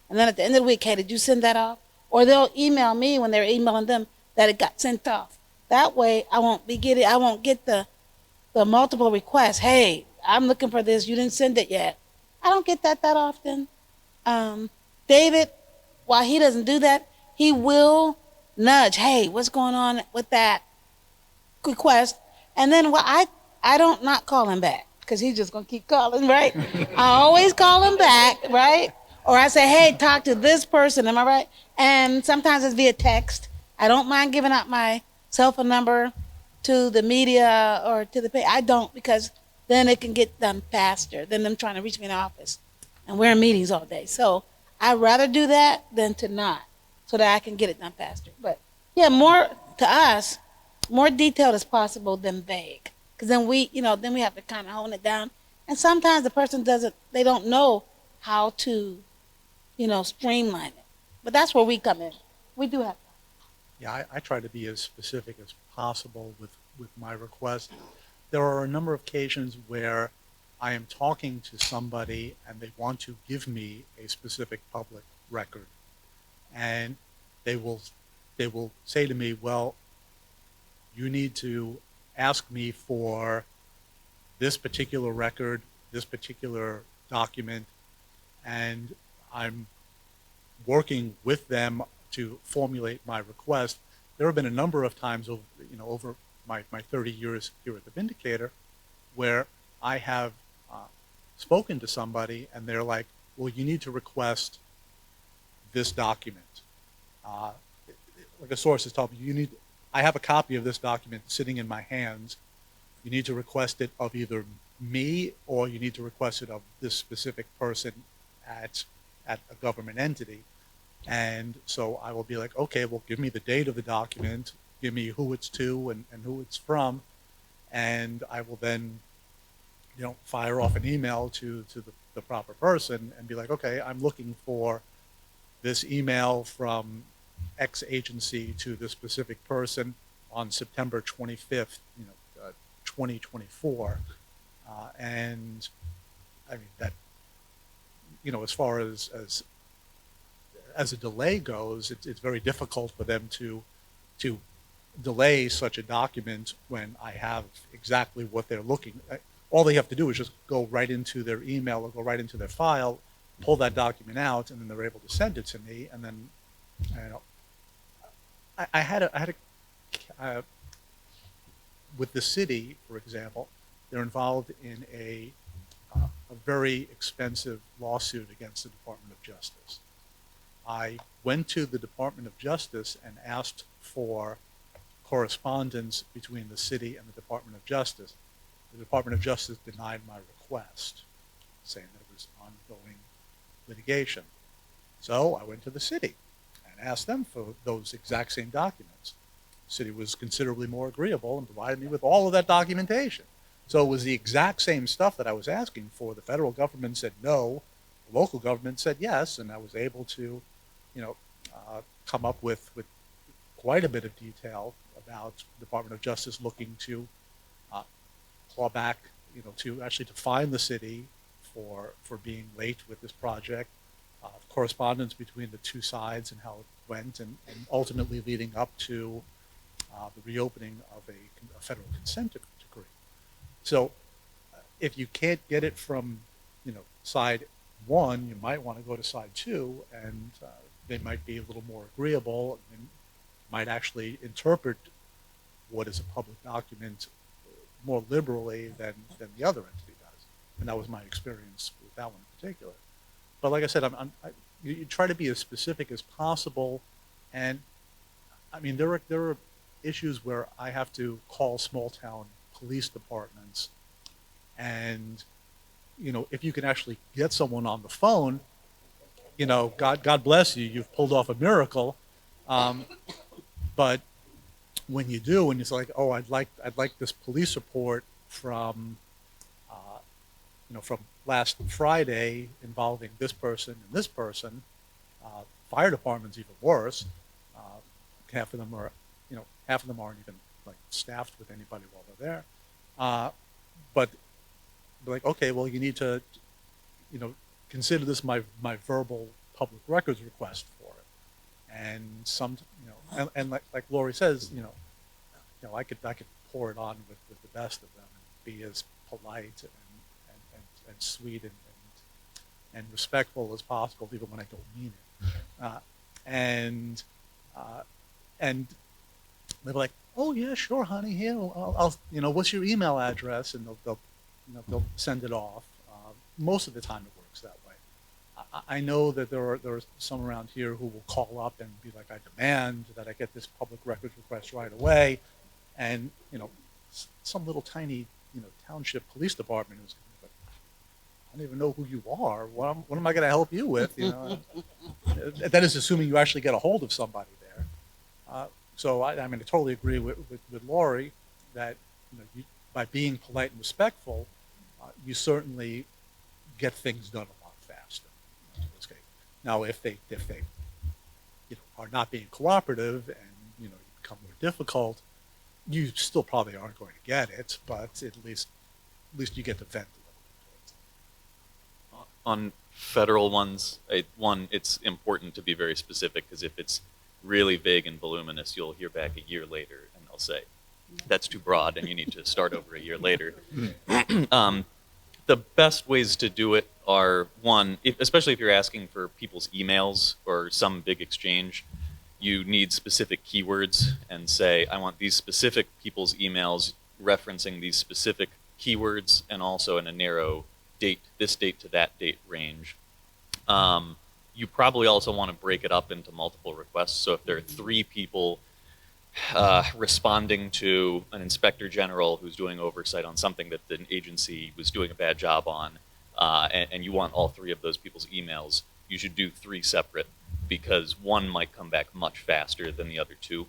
And then at the end of the week, hey, did you send that off? Or they'll email me when they're emailing them that it got sent off. That way, I won't get the multiple requests. Hey, I'm looking for this. You didn't send it yet. I don't get that often. David, while he doesn't do that, he will nudge. Hey, what's going on with that request? And then I don't not call him back because he's just going to keep calling, right? I always call him back, right? Or I say, hey, talk to this person, am I right? And sometimes it's via text. I don't mind giving out my cell phone number to the media or to the pay. I don't, because then it can get done faster than them trying to reach me in the office. And we're in meetings all day. So I'd rather do that than to not, so that I can get it done faster. But yeah, more to us, more detailed as possible than vague. Because then then we have to kind of hone it down. And sometimes the person they don't know how to, streamline it. But that's where we come in. We do have. Yeah, I try to be as specific as possible with my request. There are a number of occasions where I am talking to somebody and they want to give me a specific public record, and they will they will say to me, well, you need to ask me for this particular record, this particular document, and I'm working with them to formulate my request. There have been a number of times over my 30 years here at the Vindicator where I have spoken to somebody and they're like, well, you need to request this document. Uh, like a source has told me, I have a copy of this document sitting in my hands. You need to request it of either me or you need to request it of this specific person at a government entity. And so I will be like, okay, well, give me the date of the document, give me who it's to and who it's from, and I will then, fire off an email to the proper person and be like, okay, I'm looking for this email from X agency to this specific person on September 25th, 2024. And I mean that, as far as a delay goes, it's very difficult for them to delay such a document when I have exactly what they're looking at. All they have to do is just go right into their email or go right into their file, pull that document out, and then they're able to send it to me. And then, I had with the city, for example, they're involved in a very expensive lawsuit against the Department of Justice. I went to the Department of Justice and asked for correspondence between the city and the Department of Justice. The Department of Justice denied my request, saying that it was ongoing litigation. So I went to the city and asked them for those exact same documents. The city was considerably more agreeable and provided me with all of that documentation. So it was the exact same stuff that I was asking for. The federal government said no, the local government said yes, and I was able to come up with quite a bit of detail about the Department of Justice looking to claw back, to fine the city for being late with this project, correspondence between the two sides and how it went, and ultimately leading up to the reopening of a federal consent decree. So if you can't get it from, side one, you might want to go to side two, and they might be a little more agreeable and might actually interpret what is a public document more liberally than the other entity does. And that was my experience with that one in particular. But like I said, you try to be as specific as possible. And I mean, there are issues where I have to call small town police departments, and if you can actually get someone on the phone, God bless you, you've pulled off a miracle. But when you do, and it's like, oh, I'd like this police report from from last Friday involving this person and this person. Fire department's even worse. Half of them aren't even like staffed with anybody while they're there. But like, okay, well, you need to, consider this my verbal public records request for it. And and like Lori says, I could pour it on with the best of them and be as polite and sweet and respectful as possible, even when I don't mean it. And they're like, oh yeah, sure, honey, here, I'll what's your email address, and they'll send it off. Most of the time, it works that way. I know that there are some around here who will call up and be like, I demand that I get this public records request right away, and some little tiny township police department who's like, I don't even know who you are. What am I going to help you with? That is assuming you actually get a hold of somebody there. So I mean, I totally agree with Lori that, by being polite and respectful, you certainly get things done a lot faster in this case. Now, if they are not being cooperative and become more difficult, you still probably aren't going to get it, but at least you get to vent a little bit. On federal ones, it's important to be very specific, because if it's really vague and voluminous, you'll hear back a year later and they'll say, that's too broad and you need to start over a year later. The best ways to do it are, one, especially if you're asking for people's emails or some big exchange, you need specific keywords and say, I want these specific people's emails referencing these specific keywords, and also in a narrow date, this date to that date range. You probably also want to break it up into multiple requests. So if there are 3 people responding to an inspector general who's doing oversight on something that the agency was doing a bad job on, and you want all 3 of those people's emails, you should do 3 separate, because one might come back much faster than the other 2.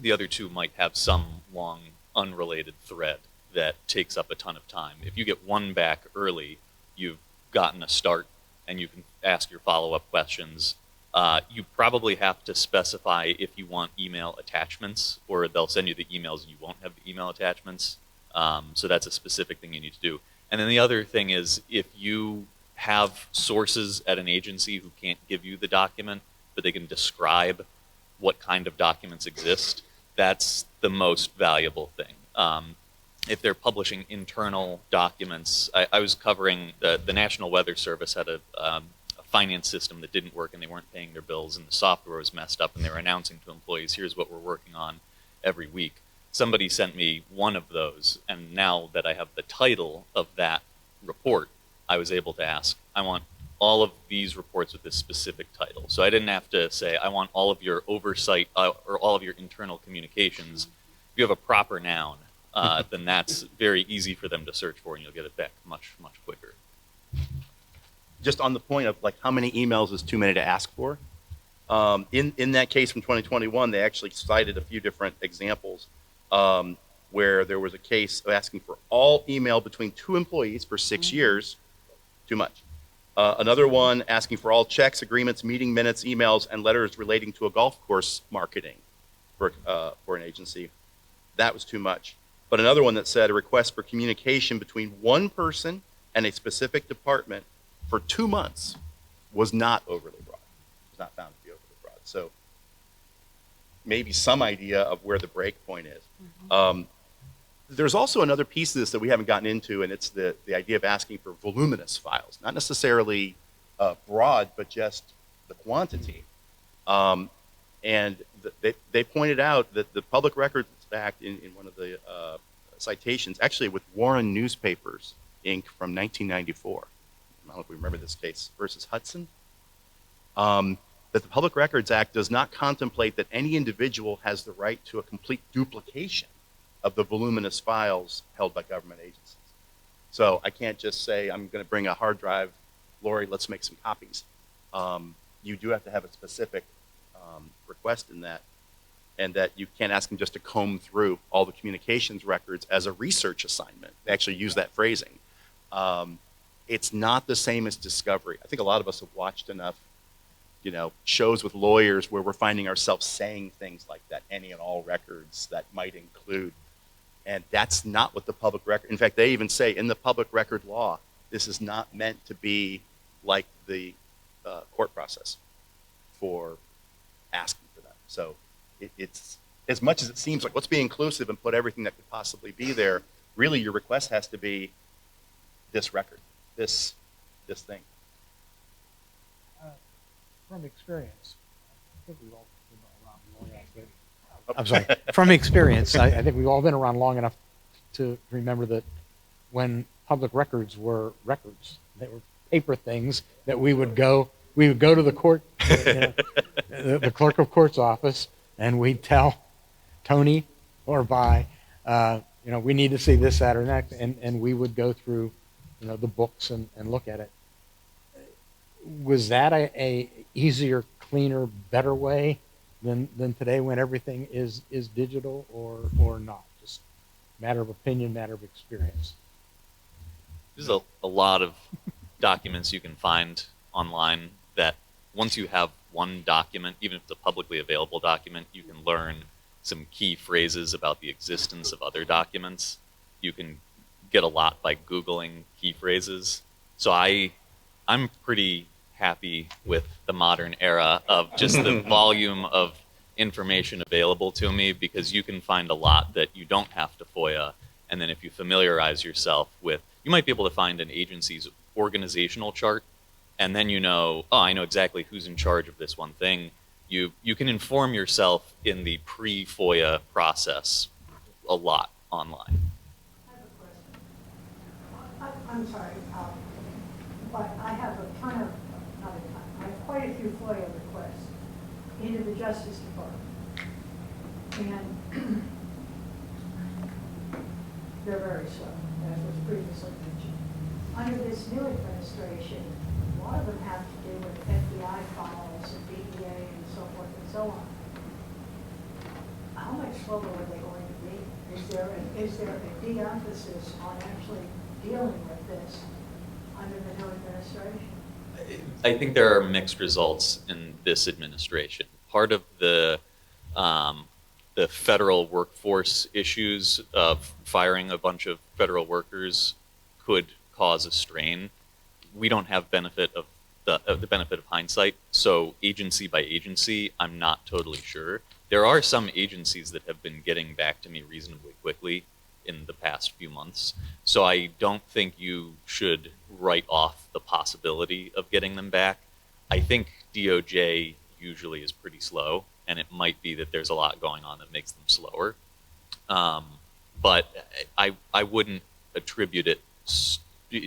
The other 2 might have some long unrelated thread that takes up a ton of time. If you get one back early, you've gotten a start and you can ask your follow-up questions. You probably have to specify if you want email attachments, or they'll send you the emails and you won't have the email attachments. So that's a specific thing you need to do. And then the other thing is, if you have sources at an agency who can't give you the document, but they can describe what kind of documents exist, that's the most valuable thing. If they're publishing internal documents, I was covering the National Weather Service had a finance system that didn't work and they weren't paying their bills and the software was messed up, and they were announcing to employees, here's what we're working on every week. Somebody sent me one of those, and now that I have the title of that report, I was able to ask, I want all of these reports with this specific title. So I didn't have to say, I want all of your oversight or all of your internal communications. If you have a proper noun, then that's very easy for them to search for, and you'll get it back much, much quicker. Just on the point of how many emails is too many to ask for, in that case from 2021, they actually cited a few different examples where there was a case of asking for all email between 2 employees for 6 years, too much. Another one asking for all checks, agreements, meeting minutes, emails, and letters relating to a golf course marketing for an agency. That was too much. But another one that said a request for communication between one person and a specific department for 2 months was not overly broad. It was not found to be overly broad. So maybe some idea of where the break point is. There's also another piece of this that we haven't gotten into, and it's the idea of asking for voluminous files, not necessarily broad, but just the quantity. And they pointed out that the Public Records Act in one of the citations, actually with Warren Newspapers, Inc. from 1994, I don't know if we remember this case, versus Hudson, that the Public Records Act does not contemplate that any individual has the right to a complete duplication of the voluminous files held by government agencies. So I can't just say, I'm going to bring a hard drive, Lori, let's make some copies. You do have to have a specific request in that, and that you can't ask them just to comb through all the communications records as a research assignment. They actually use that phrasing. It's not the same as discovery. I think a lot of us have watched enough shows with lawyers where we're finding ourselves saying things like that, any and all records that might include. And that's not what the public record, in fact, they even say in the public record law, this is not meant to be like the court process for asking for that. So it's, as much as it seems like, let's be inclusive and put everything that could possibly be there, really your request has to be this record, this thing. From experience, I think we've all been around long enough. I'm sorry. From experience, I think we've all been around long enough to remember that when public records were records, they were paper things that we would go to the court, the clerk of court's office, and we'd tell Tony or Vi, we need to see this, that, or next, and we would go through, the books and look at it. Was that a easier, cleaner, better way than today when everything is digital or not. Just matter of opinion, matter of experience. There's a lot of documents you can find online that once you have one document, even if it's a publicly available document, you can learn some key phrases about the existence of other documents. You can get a lot by Googling key phrases. So I'm pretty happy with the modern era of just the volume of information available to me, because you can find a lot that you don't have to FOIA. And then if you familiarize yourself with, you might be able to find an agency's organizational chart, and then you know, oh, I know exactly who's in charge of this one thing. You can inform yourself in the pre-FOIA process a lot online. I have a question. I'm sorry, but I have a ton of, not a ton, I have quite a few FOIA requests into the Justice Department. And they're very slow, as was previously mentioned. Under this new administration, a lot of them have to do with FBI files and DEA and so forth and so on. How much slower are they going to be? Is there a de-emphasis on actually dealing with this under the new administration? I think there are mixed results in this administration. Part of the federal workforce issues of firing a bunch of federal workers could cause a strain. We don't have benefit of the benefit of hindsight, so agency by agency, I'm not totally sure. There are some agencies that have been getting back to me reasonably quickly in the past few months, so I don't think you should write off the possibility of getting them back. I think DOJ usually is pretty slow, and it might be that there's a lot going on that makes them slower. But I wouldn't attribute it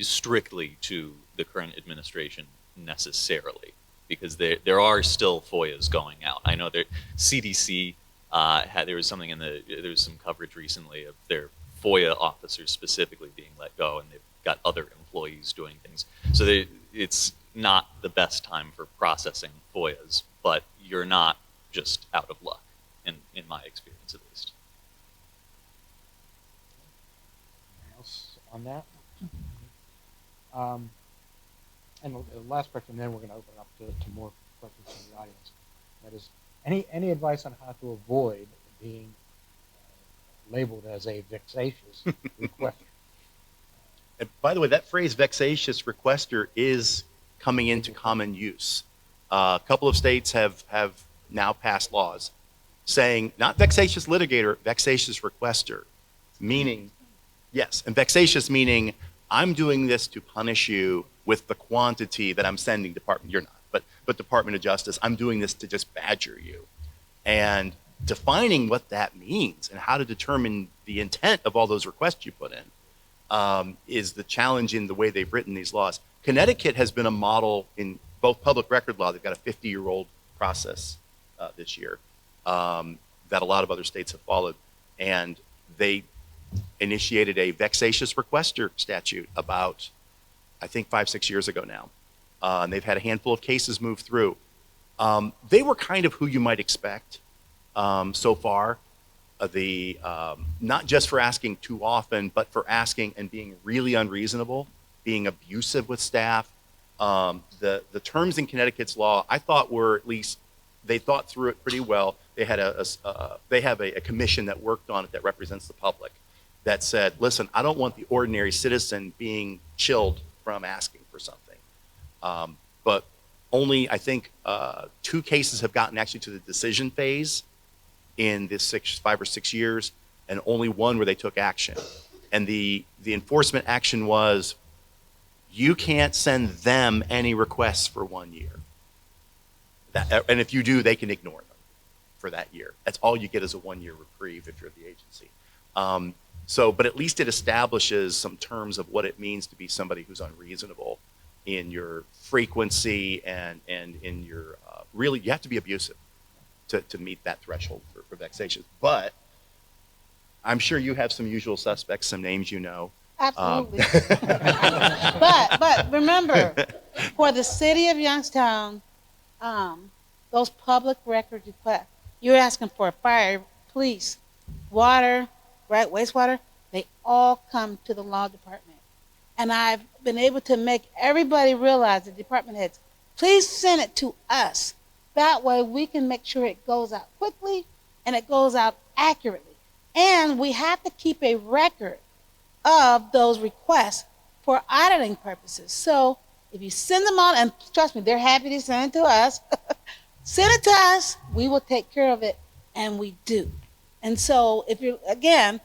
strictly to the current administration necessarily, because there are still FOIAs going out. I know that CDC there was something there was some coverage recently of their FOIA officers specifically being let go, and they've got other employees doing things. So it's not the best time for processing FOIAs, but you're not just out of luck, in my experience at least. Anything else on that? And the last question, then we're going to open it up to more questions from the audience. That is, any advice on how to avoid being labeled as a vexatious requester? And by the way, that phrase vexatious requester is coming into common use. A couple of states have now passed laws saying not vexatious litigator, vexatious requester, meaning, yes, and vexatious meaning I'm doing this to punish you with the quantity that I'm sending Department, you're not, but Department of Justice, I'm doing this to just badger you. And defining what that means and how to determine the intent of all those requests you put in is the challenge in the way they've written these laws. Connecticut has been a model in both public record law. They've got a 50-year-old process this year that a lot of other states have followed. And they initiated a vexatious requester statute about, I think, 5-6 years ago now. And they've had a handful of cases move through. They were kind of who you might expect so far. Not just for asking too often, but for asking and being really unreasonable, being abusive with staff. The terms in Connecticut's law, I thought were at least, they thought through it pretty well. They had they have a commission that worked on it that represents the public that said, listen, I don't want the ordinary citizen being chilled from asking for something. But only, I think, 2 cases have gotten actually to the decision phase in this 5 or 6 years, and only 1 where they took action. And the enforcement action was, you can't send them any requests for 1 year. And if you do, they can ignore them for that year. That's all you get is a 1-year reprieve if you're the agency. But at least it establishes some terms of what it means to be somebody who's unreasonable in your frequency and in your, really, you have to be abusive to meet that threshold for vexatious. But I'm sure you have some usual suspects, some names you know. Absolutely. But remember, for the city of Youngstown, those public record requests You're asking for fire, police, water, right, wastewater. They all come to the law department. And I've been able to make everybody realize, the department heads, please send it to us. That way we can make sure it goes out quickly and it goes out accurately. And we have to keep a record of those requests for auditing purposes. So if you send them on, and trust me, they're happy to send it to us. Send it to us. We will take care of it, and we do. And so if you're, again,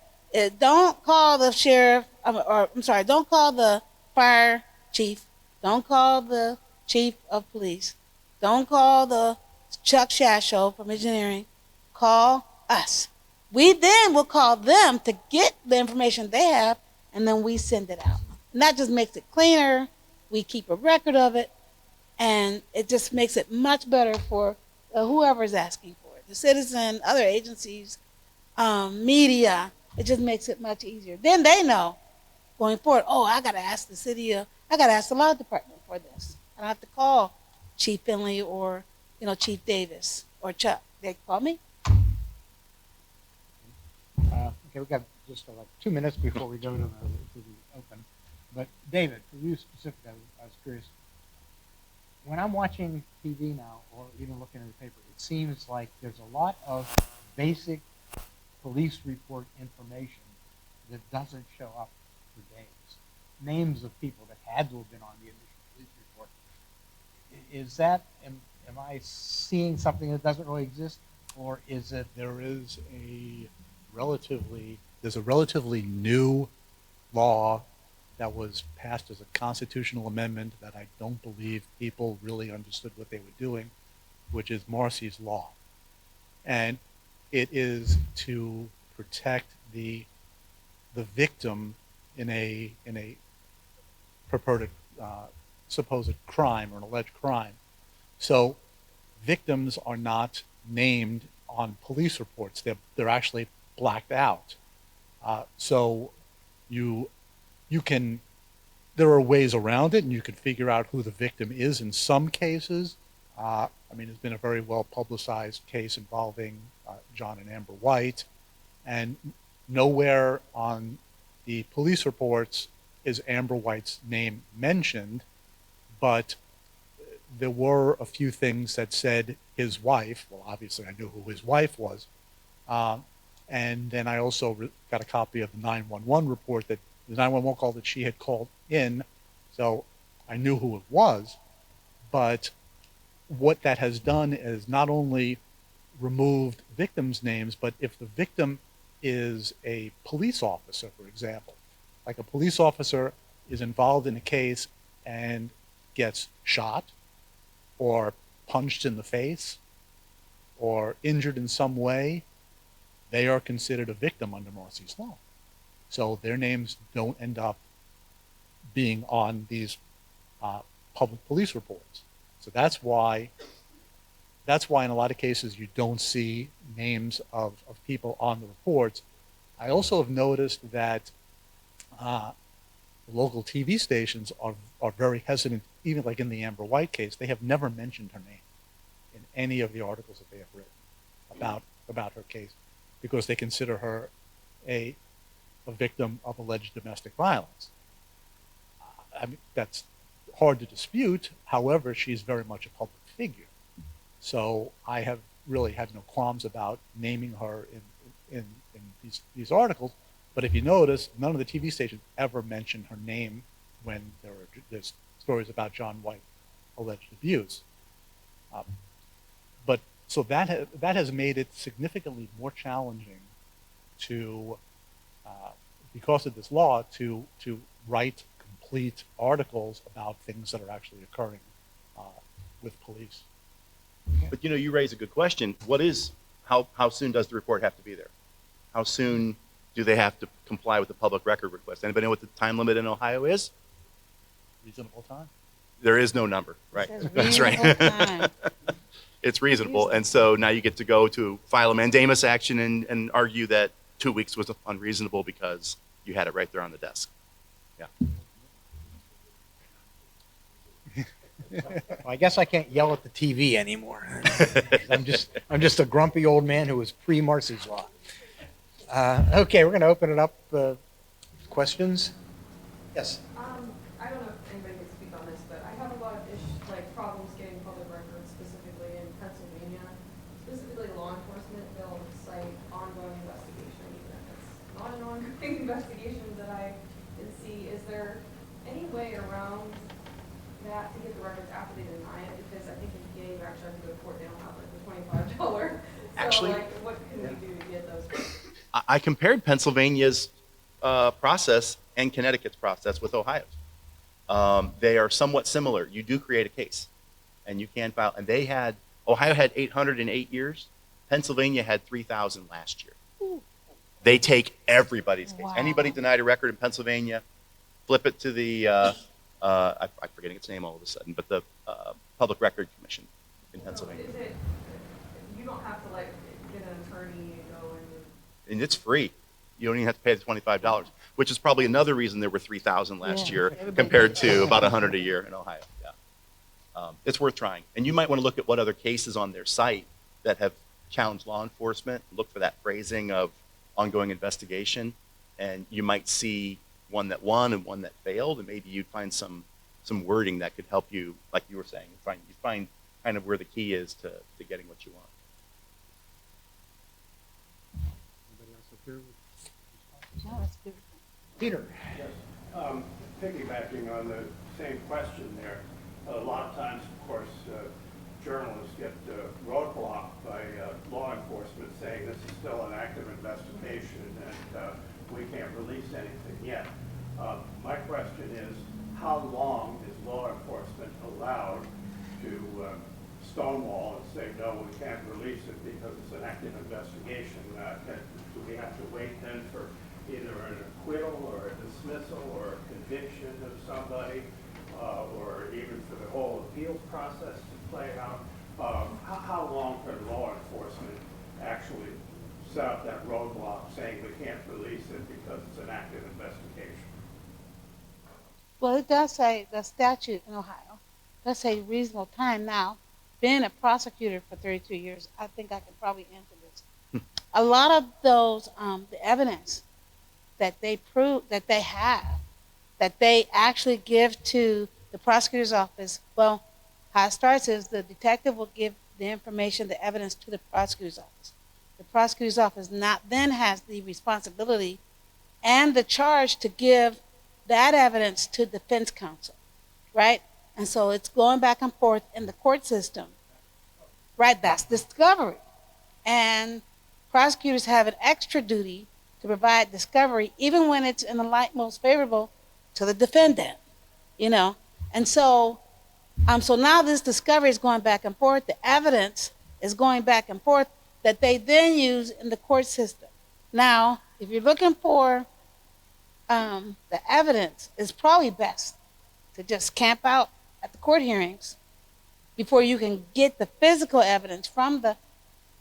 don't call the sheriff, or I'm sorry, don't call the fire chief. Don't call the chief of police. Don't call the Chuck Shasho from engineering. Call us. We then will call them to get the information they have, and then we send it out. And that just makes it cleaner. We keep a record of it, and it just makes it much better for whoever's asking for it. The citizen, other agencies, media. It just makes it much easier. Then they know going forward, oh, I got to ask the city, I got to ask the law department for this. I don't have to call Chief Finley or, Chief Davis or Chuck. They call me. Okay, we've got just like 2 minutes before we go to the open. But David, for you specifically, I was curious. When I'm watching TV now, or even looking at the paper, it seems like there's a lot of basic police report information that doesn't show up for days. Names of people that had to have been on the initial police report. Is that, am I seeing something that doesn't really exist? Or is it? There's a relatively new law that was passed as a constitutional amendment that I don't believe people really understood what they were doing, which is Marcy's Law. And it is to protect the victim in a purported supposed crime or an alleged crime. So victims are not named on police reports. They're actually blacked out. So you can, there are ways around it, and you can figure out who the victim is in some cases. There's been a very well publicized case involving John and Amber White, and nowhere on the police reports is Amber White's name mentioned, but there were a few things that said his wife. Well, obviously I knew who his wife was. And then I also got a copy of the 911 report, that the 911 call that she had called in. So I knew who it was. But what that has done is not only removed victims' names, but if the victim is a police officer, for example, like a police officer is involved in a case and gets shot or punched in the face or injured in some way, they are considered a victim under Marcy's Law. So their names don't end up being on these public police reports. So that's why in a lot of cases you don't see names of people on the reports. I also have noticed that local TV stations are very hesitant, even like in the Amber White case, they have never mentioned her name in any of the articles that they have written about her case, because they consider her a victim of alleged domestic violence. That's hard to dispute. However, she's very much a public figure. So I have really had no qualms about naming her in these articles. But if you notice, none of the TV stations ever mention her name when there's stories about John White alleged abuse. But so that has made it significantly more challenging to, because of this law, to write complete articles about things that are actually occurring with police. But you raise a good question. How soon does the report have to be there? How soon do they have to comply with the public record request? Anybody know what the time limit in Ohio is? Reasonable time? There is no number, right? That's Reasonable right. time. It's reasonable. And so now you get to go to file a mandamus action and argue that 2 weeks was unreasonable because you had it right there on the desk. Yeah. I guess I can't yell at the TV anymore. I'm just a grumpy old man who was pre-Marcy's Law. Okay, we're going to open it up. Questions? Yes. I don't know if anybody can speak on this, but I have a lot of problems getting public records, specifically in Pennsylvania. Specifically, law enforcement, they'll cite ongoing investigation, even if it's not an ongoing investigation that I can see. Is there any way around that to get the records after they deny it? Because I think in PA, you actually have to go to court, they don't have like the $25. Actually, what can we do to get those? I compared Pennsylvania's process and Connecticut's process with Ohio's. They are somewhat similar. You do create a case, and you can file. And Ohio had 808 years. Pennsylvania had 3,000 last year. They take everybody's case. Wow. Anybody denied a record in Pennsylvania, flip it to the I'm forgetting its name all of a sudden, but the Public Record Commission in Pennsylvania. So you don't have to get an attorney and go And it's free. You don't even have to pay the $25, which is probably another reason there were 3,000 last Yeah, year everybody compared does. to about 100 a year in Ohio. Yeah. It's worth trying. And you might want to look at what other cases on their site that have challenged law enforcement. Look for that phrasing of ongoing investigation, and you might see one that won and one that failed, and maybe you'd find some wording that could help you, like you were saying, you find kind of where the key is to getting what you want. Anybody else up here? No, that's good. Peter. Yes. Piggybacking on the same question there, a lot of times, of course, journalists get roadblocked by law enforcement saying this is still an active investigation and we can't release anything yet. My question is, how long is law enforcement allowed to stonewall and say, no, we can't release it because it's an active investigation? Do we have to wait then for either an acquittal or a dismissal or a conviction of somebody, or even for the whole appeals process to play out? How long can law enforcement actually set up that roadblock saying we can't release it because it's an active investigation? Well, it does say, the statute in Ohio does say reasonable time. Now, being a prosecutor for 32 years, I think I can probably answer this. A lot of those, the evidence that they prove, that they have, that they actually give to the prosecutor's office, well, how it starts is the detective will give the information, the evidence to the prosecutor's office. The prosecutor's office then has the responsibility and the charge to give that evidence to defense counsel, right? And so it's going back and forth in the court system, right? That's discovery. And prosecutors have an extra duty to provide discovery, even when it's in the light most favorable to the defendant, you know? And so, so now this discovery is going back and forth. The evidence is going back and forth that they then use in the court system. Now, if you're looking for the evidence, it's probably best to just camp out at the court hearings before you can get the physical evidence from the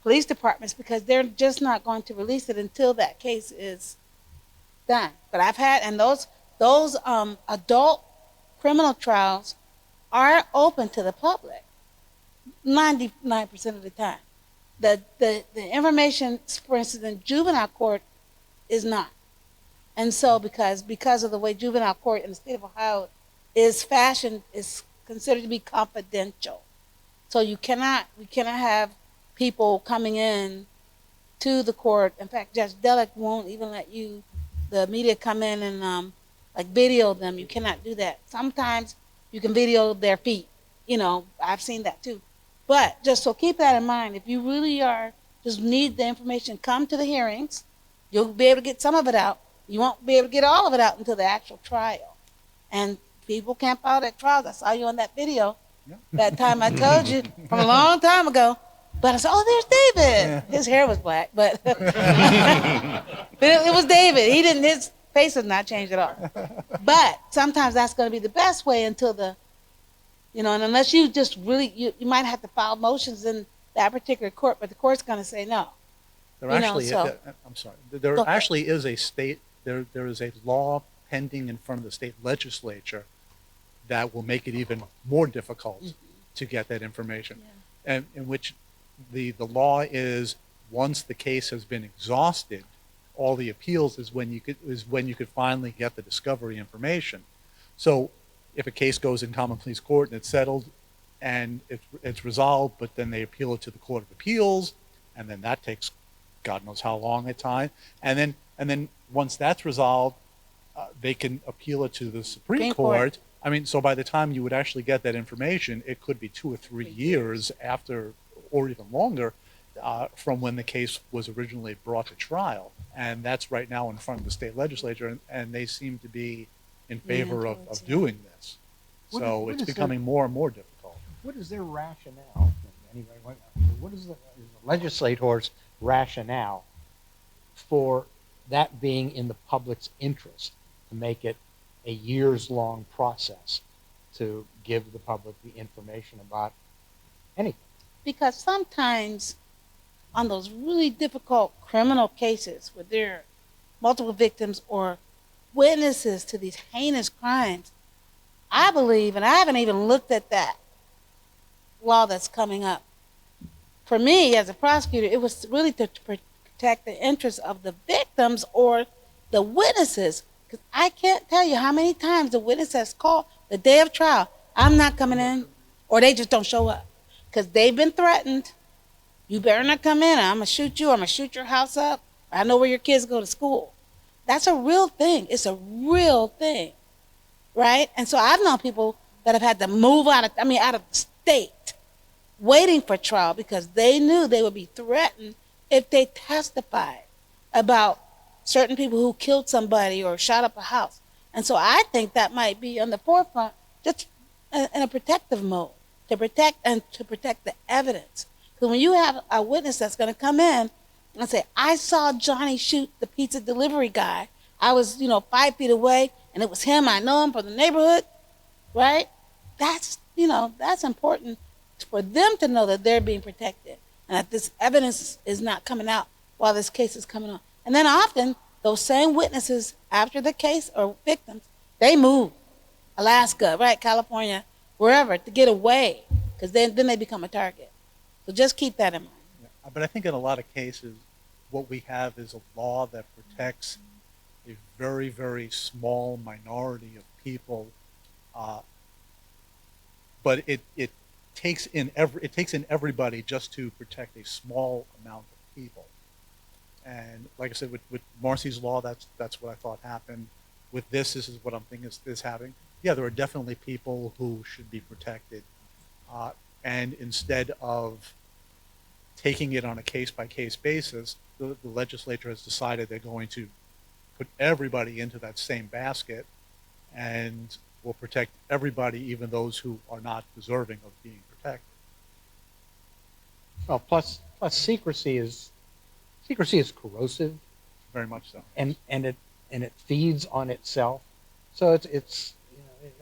police departments, because they're just not going to release it until that case is done. But I've had, and those adult criminal trials are open to the public 99% of the time. The information, for instance, in juvenile court is not. And so because of the way juvenile court in the state of Ohio is fashioned, is considered to be confidential. So we cannot have people coming in to the court. In fact, Judge Delick won't even let the media come in and video them. You cannot do that. Sometimes you can video their feet. You know, I've seen that too. But just so keep that in mind. If you really just need the information, come to the hearings. You'll be able to get some of it out. You won't be able to get all of it out until the actual trial. And people camp out at trials. I saw you on that video that time I told you from a long time ago. But I said, oh, there's David. His hair was black, but, but it was David. His face has not changed at all. But sometimes that's going to be the best way until and unless you just really, you might have to file motions in that particular court, but the court's going to say no. There actually, I'm sorry. There actually is a state. There is a law pending in front of the state legislature that will make it even more difficult to get that information. And in which the law is, once the case has been exhausted, all the appeals is when you could finally get the discovery information. So if a case goes in common pleas court and it's settled and it's resolved, but then they appeal it to the Court of Appeals, and then that takes God knows how long a time, and then once that's resolved, they can appeal it to the Supreme Court. I mean, so by the time you would actually get that information, it could be 2 or 3 years after, or even longer, from when the case was originally brought to trial. And that's right now in front of the state legislature, and they seem to be in favor of doing this. So it's becoming more and more difficult. What is their rationale? Anybody, what is the legislator's rationale for that being in the public's interest, to make it a years-long process to give the public the information about anything? Because sometimes on those really difficult criminal cases where there are multiple victims or witnesses to these heinous crimes, I believe, and I haven't even looked at that law that's coming up. For me, as a prosecutor, it was really to protect the interests of the victims or the witnesses. Because I can't tell you how many times the witness has called the day of trial, I'm not coming in, or they just don't show up. Because they've been threatened. You better not come in. I'm going to shoot you. I'm going to shoot your house up. I know where your kids go to school. That's a real thing. It's a real thing, right? And so I've known people that have had to move out of the state, waiting for trial because they knew they would be threatened if they testified about certain people who killed somebody or shot up a house. And so I think that might be on the forefront, just in a protective mode, to protect the evidence. Because when you have a witness that's going to come in and say, I saw Johnny shoot the pizza delivery guy. I was, 5 feet away, and it was him. I know him from the neighborhood, right? That's important for them to know that they're being protected and that this evidence is not coming out while this case is coming on. And then often, those same witnesses, after the case or victims, they move. Alaska, right, California, wherever, to get away, because then they become a target. So just keep that in mind. Yeah, but I think in a lot of cases, what we have is a law that protects a very, very small minority of people, but it takes in everybody just to protect a small amount of people. And like I said, with Marcy's law, that's what I thought happened. With this is what I'm thinking is happening. Yeah, there are definitely people who should be protected, and instead of taking it on a case-by-case basis, the legislature has decided they're going to put everybody into that same basket and will protect everybody, even those who are not deserving of being protected. Well, plus secrecy is corrosive, Very much so. and it feeds on itself. So it's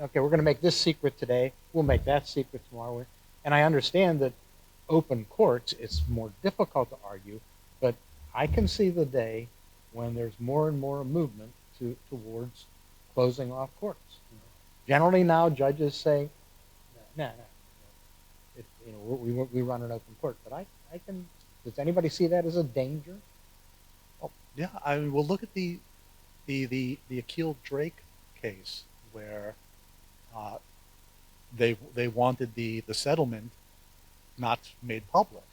okay, we're going to make this secret today. We'll make that secret tomorrow. And I understand that open courts, it's more difficult to argue, but I can see the day when there's more and more movement towards closing off courts. Generally now, judges say, no. We run an open court. But I can. Does anybody see that as a danger? Oh, yeah, I mean, we'll look at the Akil Drake case where they wanted the settlement not made public,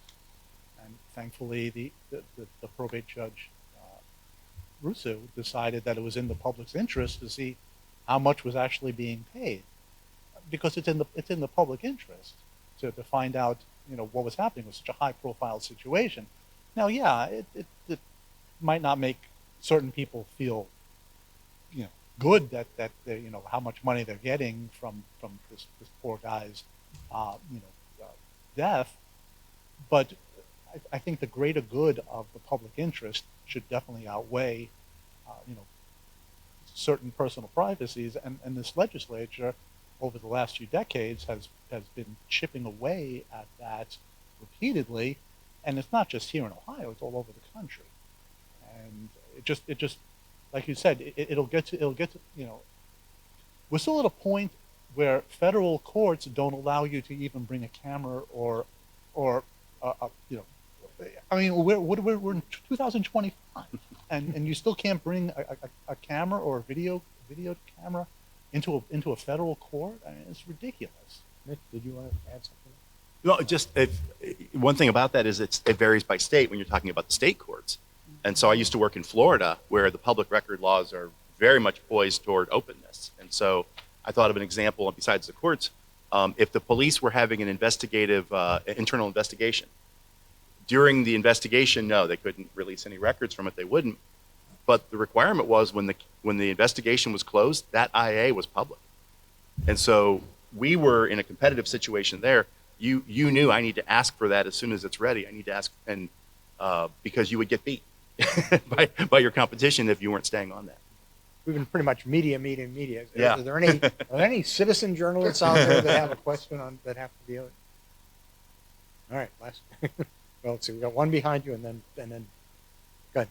and thankfully the probate judge Russo decided that it was in the public's interest to see how much was actually being paid, because it's in the public interest to find out what was happening with such a high profile situation. Now, yeah, it might not make certain people feel good that they, how much money they're getting from this poor guy's death, but I think the greater good of the public interest should definitely outweigh certain personal privacies, and this legislature over the last few decades has been chipping away at that repeatedly, and it's not just here in Ohio, it's all over the country. And it just like you said, it'll get to we're still at a point where federal courts don't allow you to even bring a camera or you know, I mean, we're in 2025, and you still can't bring a camera or a video camera into a federal court. I mean, it's ridiculous. Nick, did you want to add something? No, just one thing about that is it varies by state when you're talking about the state courts. And so I used to work in Florida where the public record laws are very much poised toward openness. And so I thought of an example besides the courts. If the police were having an investigative, internal investigation, during the investigation, no, they couldn't release any records from it. They wouldn't. But the requirement was when the investigation was closed, that IA was public. And so we were in a competitive situation there. You knew I need to ask for that as soon as it's ready. I need to ask, and because you would get beat by your competition if you weren't staying on that. We've been pretty much media. Yeah. Are there any citizen journalists out there that have a question on that have to be? All right, last. Well, let's see. We got one behind you, and then go ahead.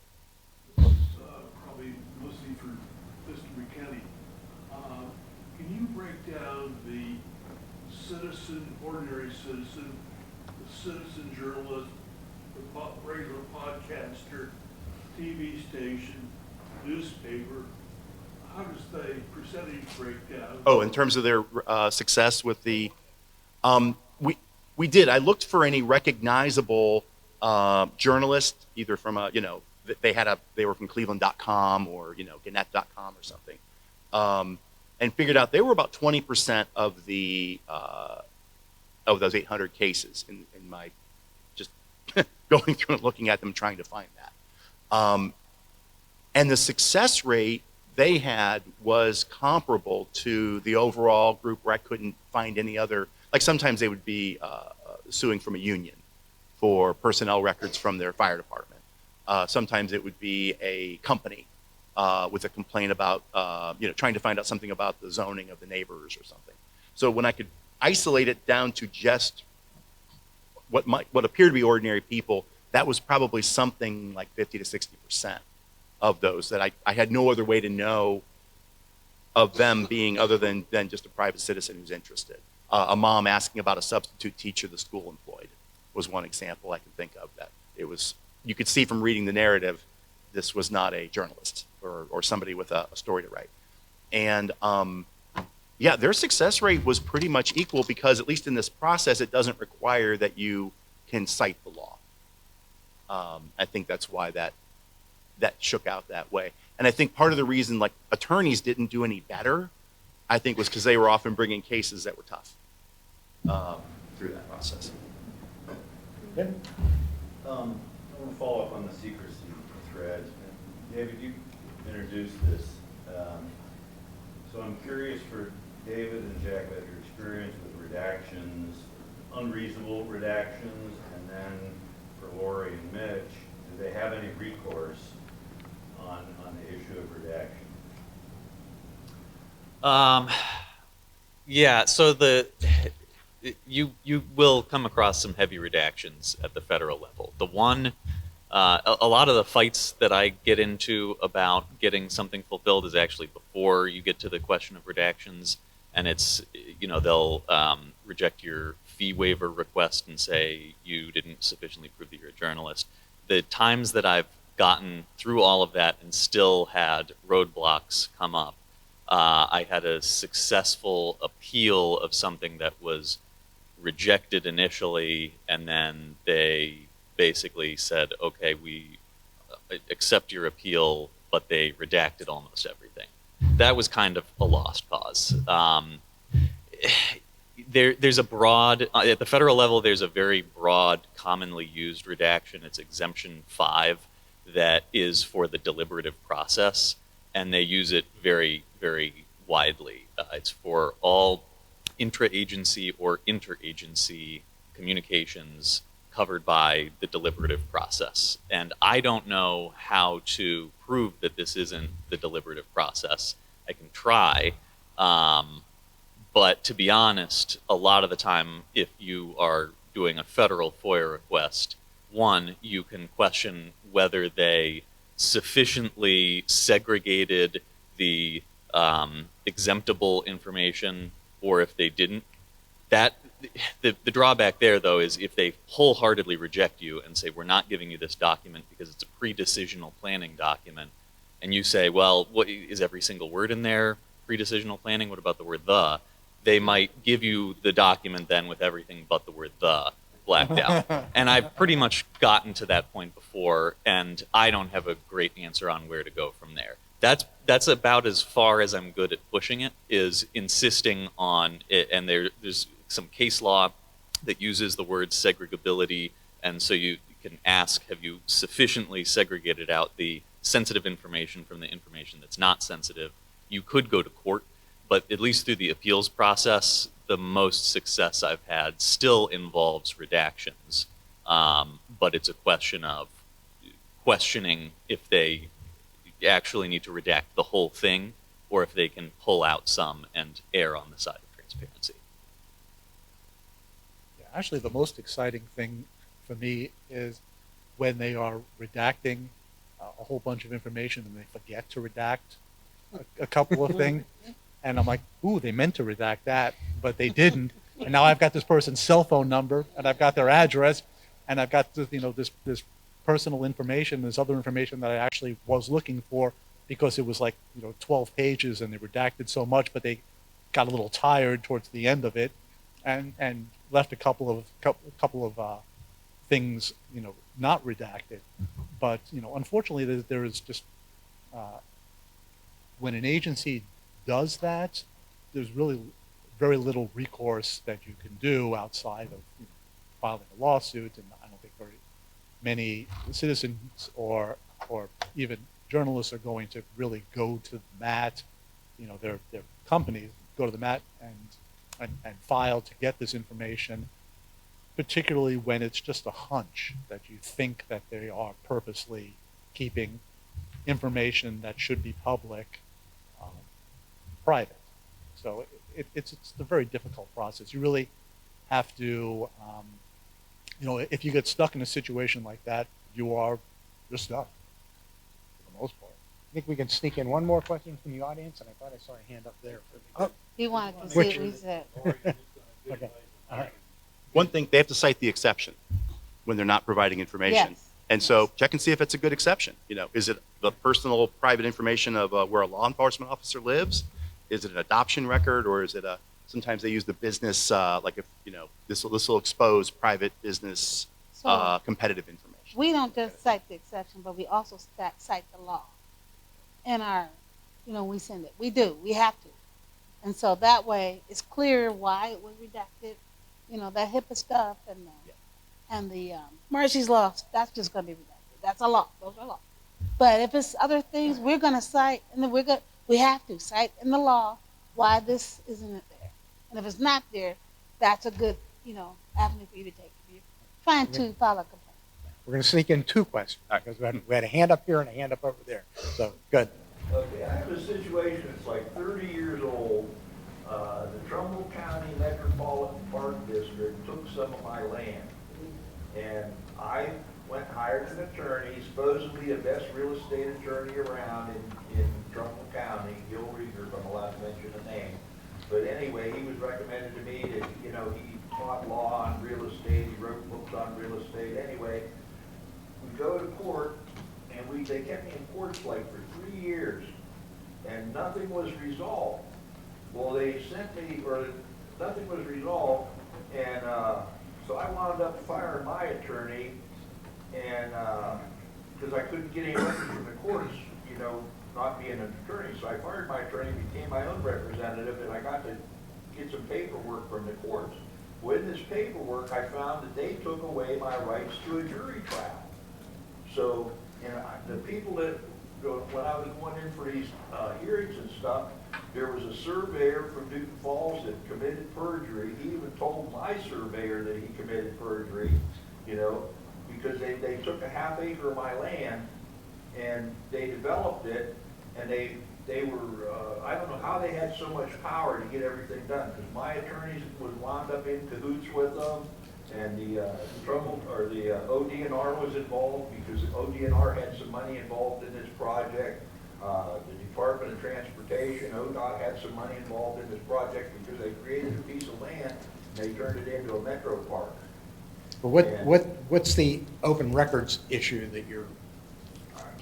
Probably mostly for Mr. McKinney. Can you break down the citizen, ordinary citizen, the citizen journalist, the regular podcaster, TV station, newspaper? How does the percentage break down? Oh, in terms of their success with the, we did. I looked for any recognizable journalist, either from a, you know, they were from Cleveland.com or, you know, Gannett.com or something, and figured out they were about 20% of the of those 800 cases in my just going through and looking at them, trying to find that, and the success rate they had was comparable to the overall group where I couldn't find any other, like sometimes they would be suing from a union for personnel records from their fire department. Sometimes it would be a company with a complaint about, you know, trying to find out something about the zoning of the neighbors or something. So when I could isolate it down to just what appeared to be ordinary people, that was probably something like 50 to 60% of those that I had no other way to know of them being other than just a private citizen who's interested. A mom asking about a substitute teacher the school employed was one example I can think of that it was, you could see from reading the narrative, this was not a journalist or somebody with a story to write. And yeah, their success rate was pretty much equal because at least in this process, it doesn't require that you can cite the law. I think that's why that shook out that way. And I think part of the reason like attorneys didn't do any better, I think was because they were often bringing cases that were tough through that process. Yeah. I want to follow up on the secrecy thread. David, you introduced this. So I'm curious for David and Jack about your experience with redactions, unreasonable redactions, and then for Lori and Mitch, do they have any recourse on the issue of redaction? Yeah, so you will come across some heavy redactions at the federal level. The one, a lot of the fights that I get into about getting something fulfilled is actually before you get to the question of redactions, and it's, you know, they'll reject your fee waiver request and say you didn't sufficiently prove that you're a journalist. The times that I've gotten through all of that and still had roadblocks come up, I had a successful appeal of something that was rejected initially, and then they basically said, okay, we accept your appeal, but they redacted almost everything. That was kind of a lost cause. There's a broad, at the federal level, there's a very broad, commonly used redaction. It's Exemption 5 that is for the deliberative process, and they use it very, very widely. It's for all intra-agency or interagency communications covered by the deliberative process. And I don't know how to prove that this isn't the deliberative process. I can try, but to be honest, a lot of the time, if you are doing a federal FOIA request, one, you can question whether they sufficiently segregated the exemptable information or if they didn't. That the drawback there, though, is if they wholeheartedly reject you and say, we're not giving you this document because it's a pre-decisional planning document, and you say, well, what is every single word in there pre-decisional planning? What about the word the? They might give you the document then with everything but the word the blacked out. And I've pretty much gotten to that point before, and I don't have a great answer on where to go from there. That's about as far as I'm good at pushing it, is insisting on it. And there's some case law that uses the word segregability, and so you can ask, have you sufficiently segregated out the sensitive information from the information that's not sensitive? You could go to court, but at least through the appeals process, the most success I've had still involves redactions. But it's a question of questioning if they actually need to redact the whole thing, or if they can pull out some and err on the side of transparency. Yeah, actually, the most exciting thing for me is when they are redacting a whole bunch of information and they forget to redact a couple of things. And I'm like, ooh, they meant to redact that, but they didn't. And now I've got this person's cell phone number, and I've got their address, and I've got this, this personal information, this other information that I actually was looking for, because it was like 12 pages, and they redacted so much, but they got a little tired towards the end of it, and left a couple of things not redacted. But unfortunately, there is just when an agency does that, there's really very little recourse that you can do outside of filing a lawsuit, and I don't think very many citizens or even journalists are going to really go to the mat. Their companies go to the mat and file to get this information, particularly when it's just a hunch that you think that they are purposely keeping information that should be public private. So it's a very difficult process. You really have to, if you get stuck in a situation like that, you're stuck for the most part. I think we can sneak in one more question from the audience, and I thought I saw a hand up there. He wanted to see Which- what we said. Okay, all right. One thing, they have to cite the exception when they're not providing information. Yes. And so check and see if it's a good exception. Is it the personal private information of where a law enforcement officer lives? Is it an adoption record, or is it sometimes they use the business, like if, this will expose private business So- competitive information. We don't just cite the exception, but we also cite the law in our, we send it. We do. We have to. And so that way it's clear why it was redacted. That HIPAA stuff and the Murphy's Law, that's just going to be redacted. That's a law. Those are law. But if it's other things, we're going to cite, and then we have to cite in the law why this isn't there. And if it's not there, that's a good, avenue for you to take. If you're trying to file a complaint. We're going to sneak in two questions, because we had a hand up here and a hand up over there. So, good. Okay, I have a situation that's like 30 years old. The Trumbull County Metropolitan Park District took some of my land. And I went and hired an attorney, supposedly the best real estate attorney around in Trumbull County, Gil Rieger, if I'm allowed to mention the name. But anyway, he was recommended to me that, he taught law on real estate, he wrote books on real estate. Anyway, we go to court, and they kept me in court like for 3 years, and nothing was resolved. Well, they sent me, or nothing was resolved, and so I wound up firing my attorney, and because I couldn't get any records from the courts, not being an attorney. So I fired my attorney, became my own representative, and I got to get some paperwork from the courts. Well, in this paperwork, I found that they took away my rights to a jury trial. So, the people that, when I was going in for these hearings and stuff, there was a surveyor from Newton Falls that committed perjury. He even told my surveyor that he committed perjury, because they took a half acre of my land and they developed it, and they were, I don't know how they had so much power to get everything done, because my attorneys was wound up in cahoots with them, and the ODNR was involved, because ODNR had some money involved in this project. The Department of Transportation, ODOT had some money involved in this project because they created a piece of land and they turned it into a metro park. But what's the open records issue that you're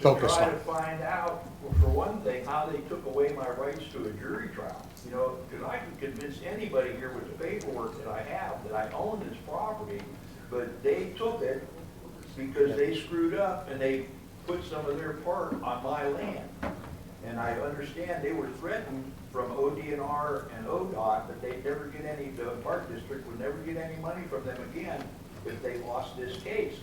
focused To try on? to find out, well, for one thing, how they took away my rights to a jury trial. You know, because I can convince anybody here with the paperwork that I have that I own this property, but they took it because they screwed up and they put some of their part on my land. And I understand they were threatened from ODNR and ODOT that they'd never get any, the Park District would never get any money from them again if they lost this case.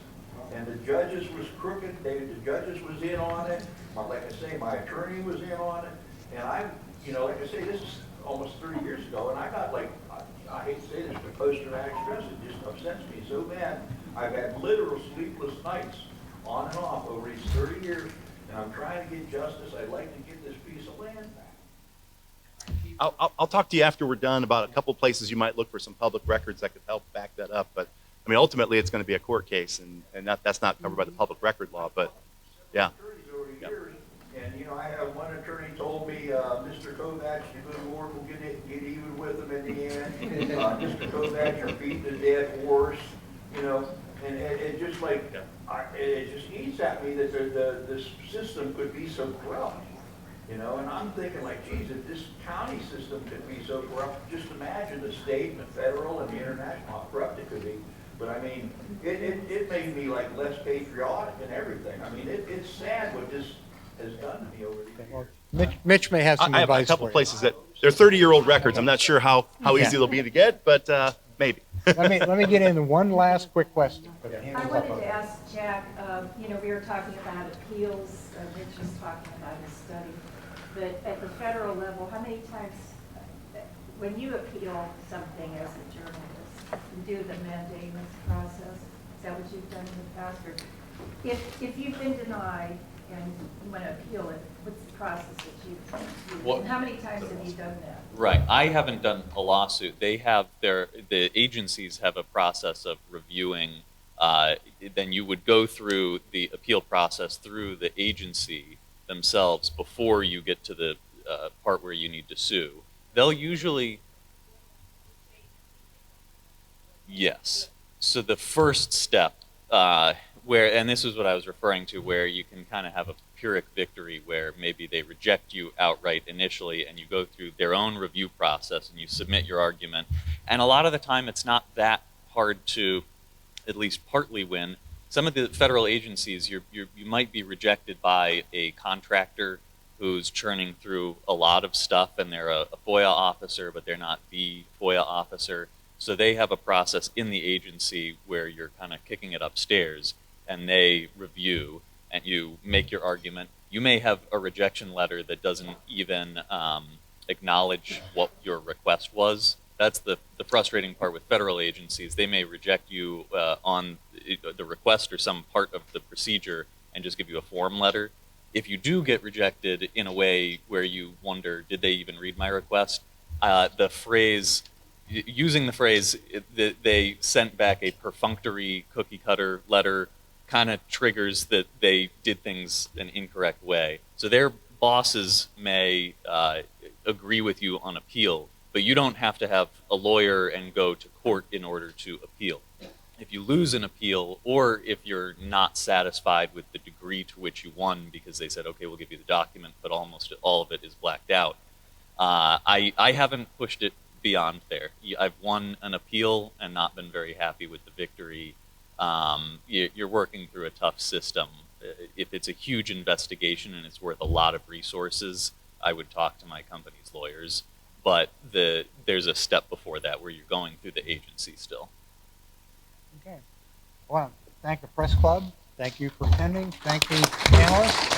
And the judges was crooked, the judges was in on it, like I say, my attorney was in on it, and I, you know, like I say, this is almost 30 years ago, and I got like, I hate to say this, but post-traumatic stress, it just upsets me so bad. I've had literal sleepless nights on and off over these 30 years, and I'm trying to get justice. I'd like to get this piece of land back. I'll talk to you after we're done about a couple places you might look for some public records that could help back that up. But I mean, ultimately, it's going to be a court case, and that's not covered by the public record law. But yeah. And you know, I have one attorney told me, Mr. Kovacs, the good Lord will get even with him in the end. Mr. Kovacs, you're beating a dead horse. You know, and it just like it just eats at me that the system could be so corrupt. You know, and I'm thinking like, geez, if this county system could be so corrupt, just imagine the state and the federal and the international, how corrupt it could be. But I mean, it made me like less patriotic and everything. I mean, it's sad what this has done to me over the years. Mitch may have some I have advice a couple for you. places that they're 30-year-old records. I'm not sure how easy they'll be to get, but maybe. Let me get into one last quick question. I wanted to ask Jack, you know, we were talking about appeals, Rich was talking about his study, but at the federal level, how many times, when you appeal something as a journalist, you do the mandamus process? Is that what you've done in the past? Or if you've been denied and you want to appeal it, what's the process that you've used? And how many times have you done that? Right. I haven't done a lawsuit. They have the agencies have a process of reviewing. Then you would go through the appeal process through the agency themselves before you get to the part where you need to sue. They'll usually, yes. So the first step, where, and this is what I was referring to, where you can kind of have a Pyrrhic victory where maybe they reject you outright initially and you go through their own review process and you submit your argument. And a lot of the time it's not that hard to at least partly win. Some of the federal agencies, you might be rejected by a contractor who's churning through a lot of stuff and they're a FOIA officer, but they're not the FOIA officer. So they have a process in the agency where you're kind of kicking it upstairs and they review and you make your argument. You may have a rejection letter that doesn't even acknowledge what your request was. That's the frustrating part with federal agencies. They may reject you on the request or some part of the procedure and just give you a form letter. If you do get rejected in a way where you wonder, did they even read my request? Using the phrase, they sent back a perfunctory cookie cutter letter kind of triggers that they did things an incorrect way. So their bosses may agree with you on appeal, but you don't have to have a lawyer and go to court in order to appeal. If you lose an appeal, or if you're not satisfied with the degree to which you won because they said, okay, we'll give you the document, but almost all of it is blacked out, I haven't pushed it beyond there. I've won an appeal and not been very happy with the victory. You're working through a tough system. If it's a huge investigation and it's worth a lot of resources, I would talk to my company's lawyers. But there's a step before that where you're going through the agency still. Okay. Well, thank the press club. Thank you for attending. Thank the panelists.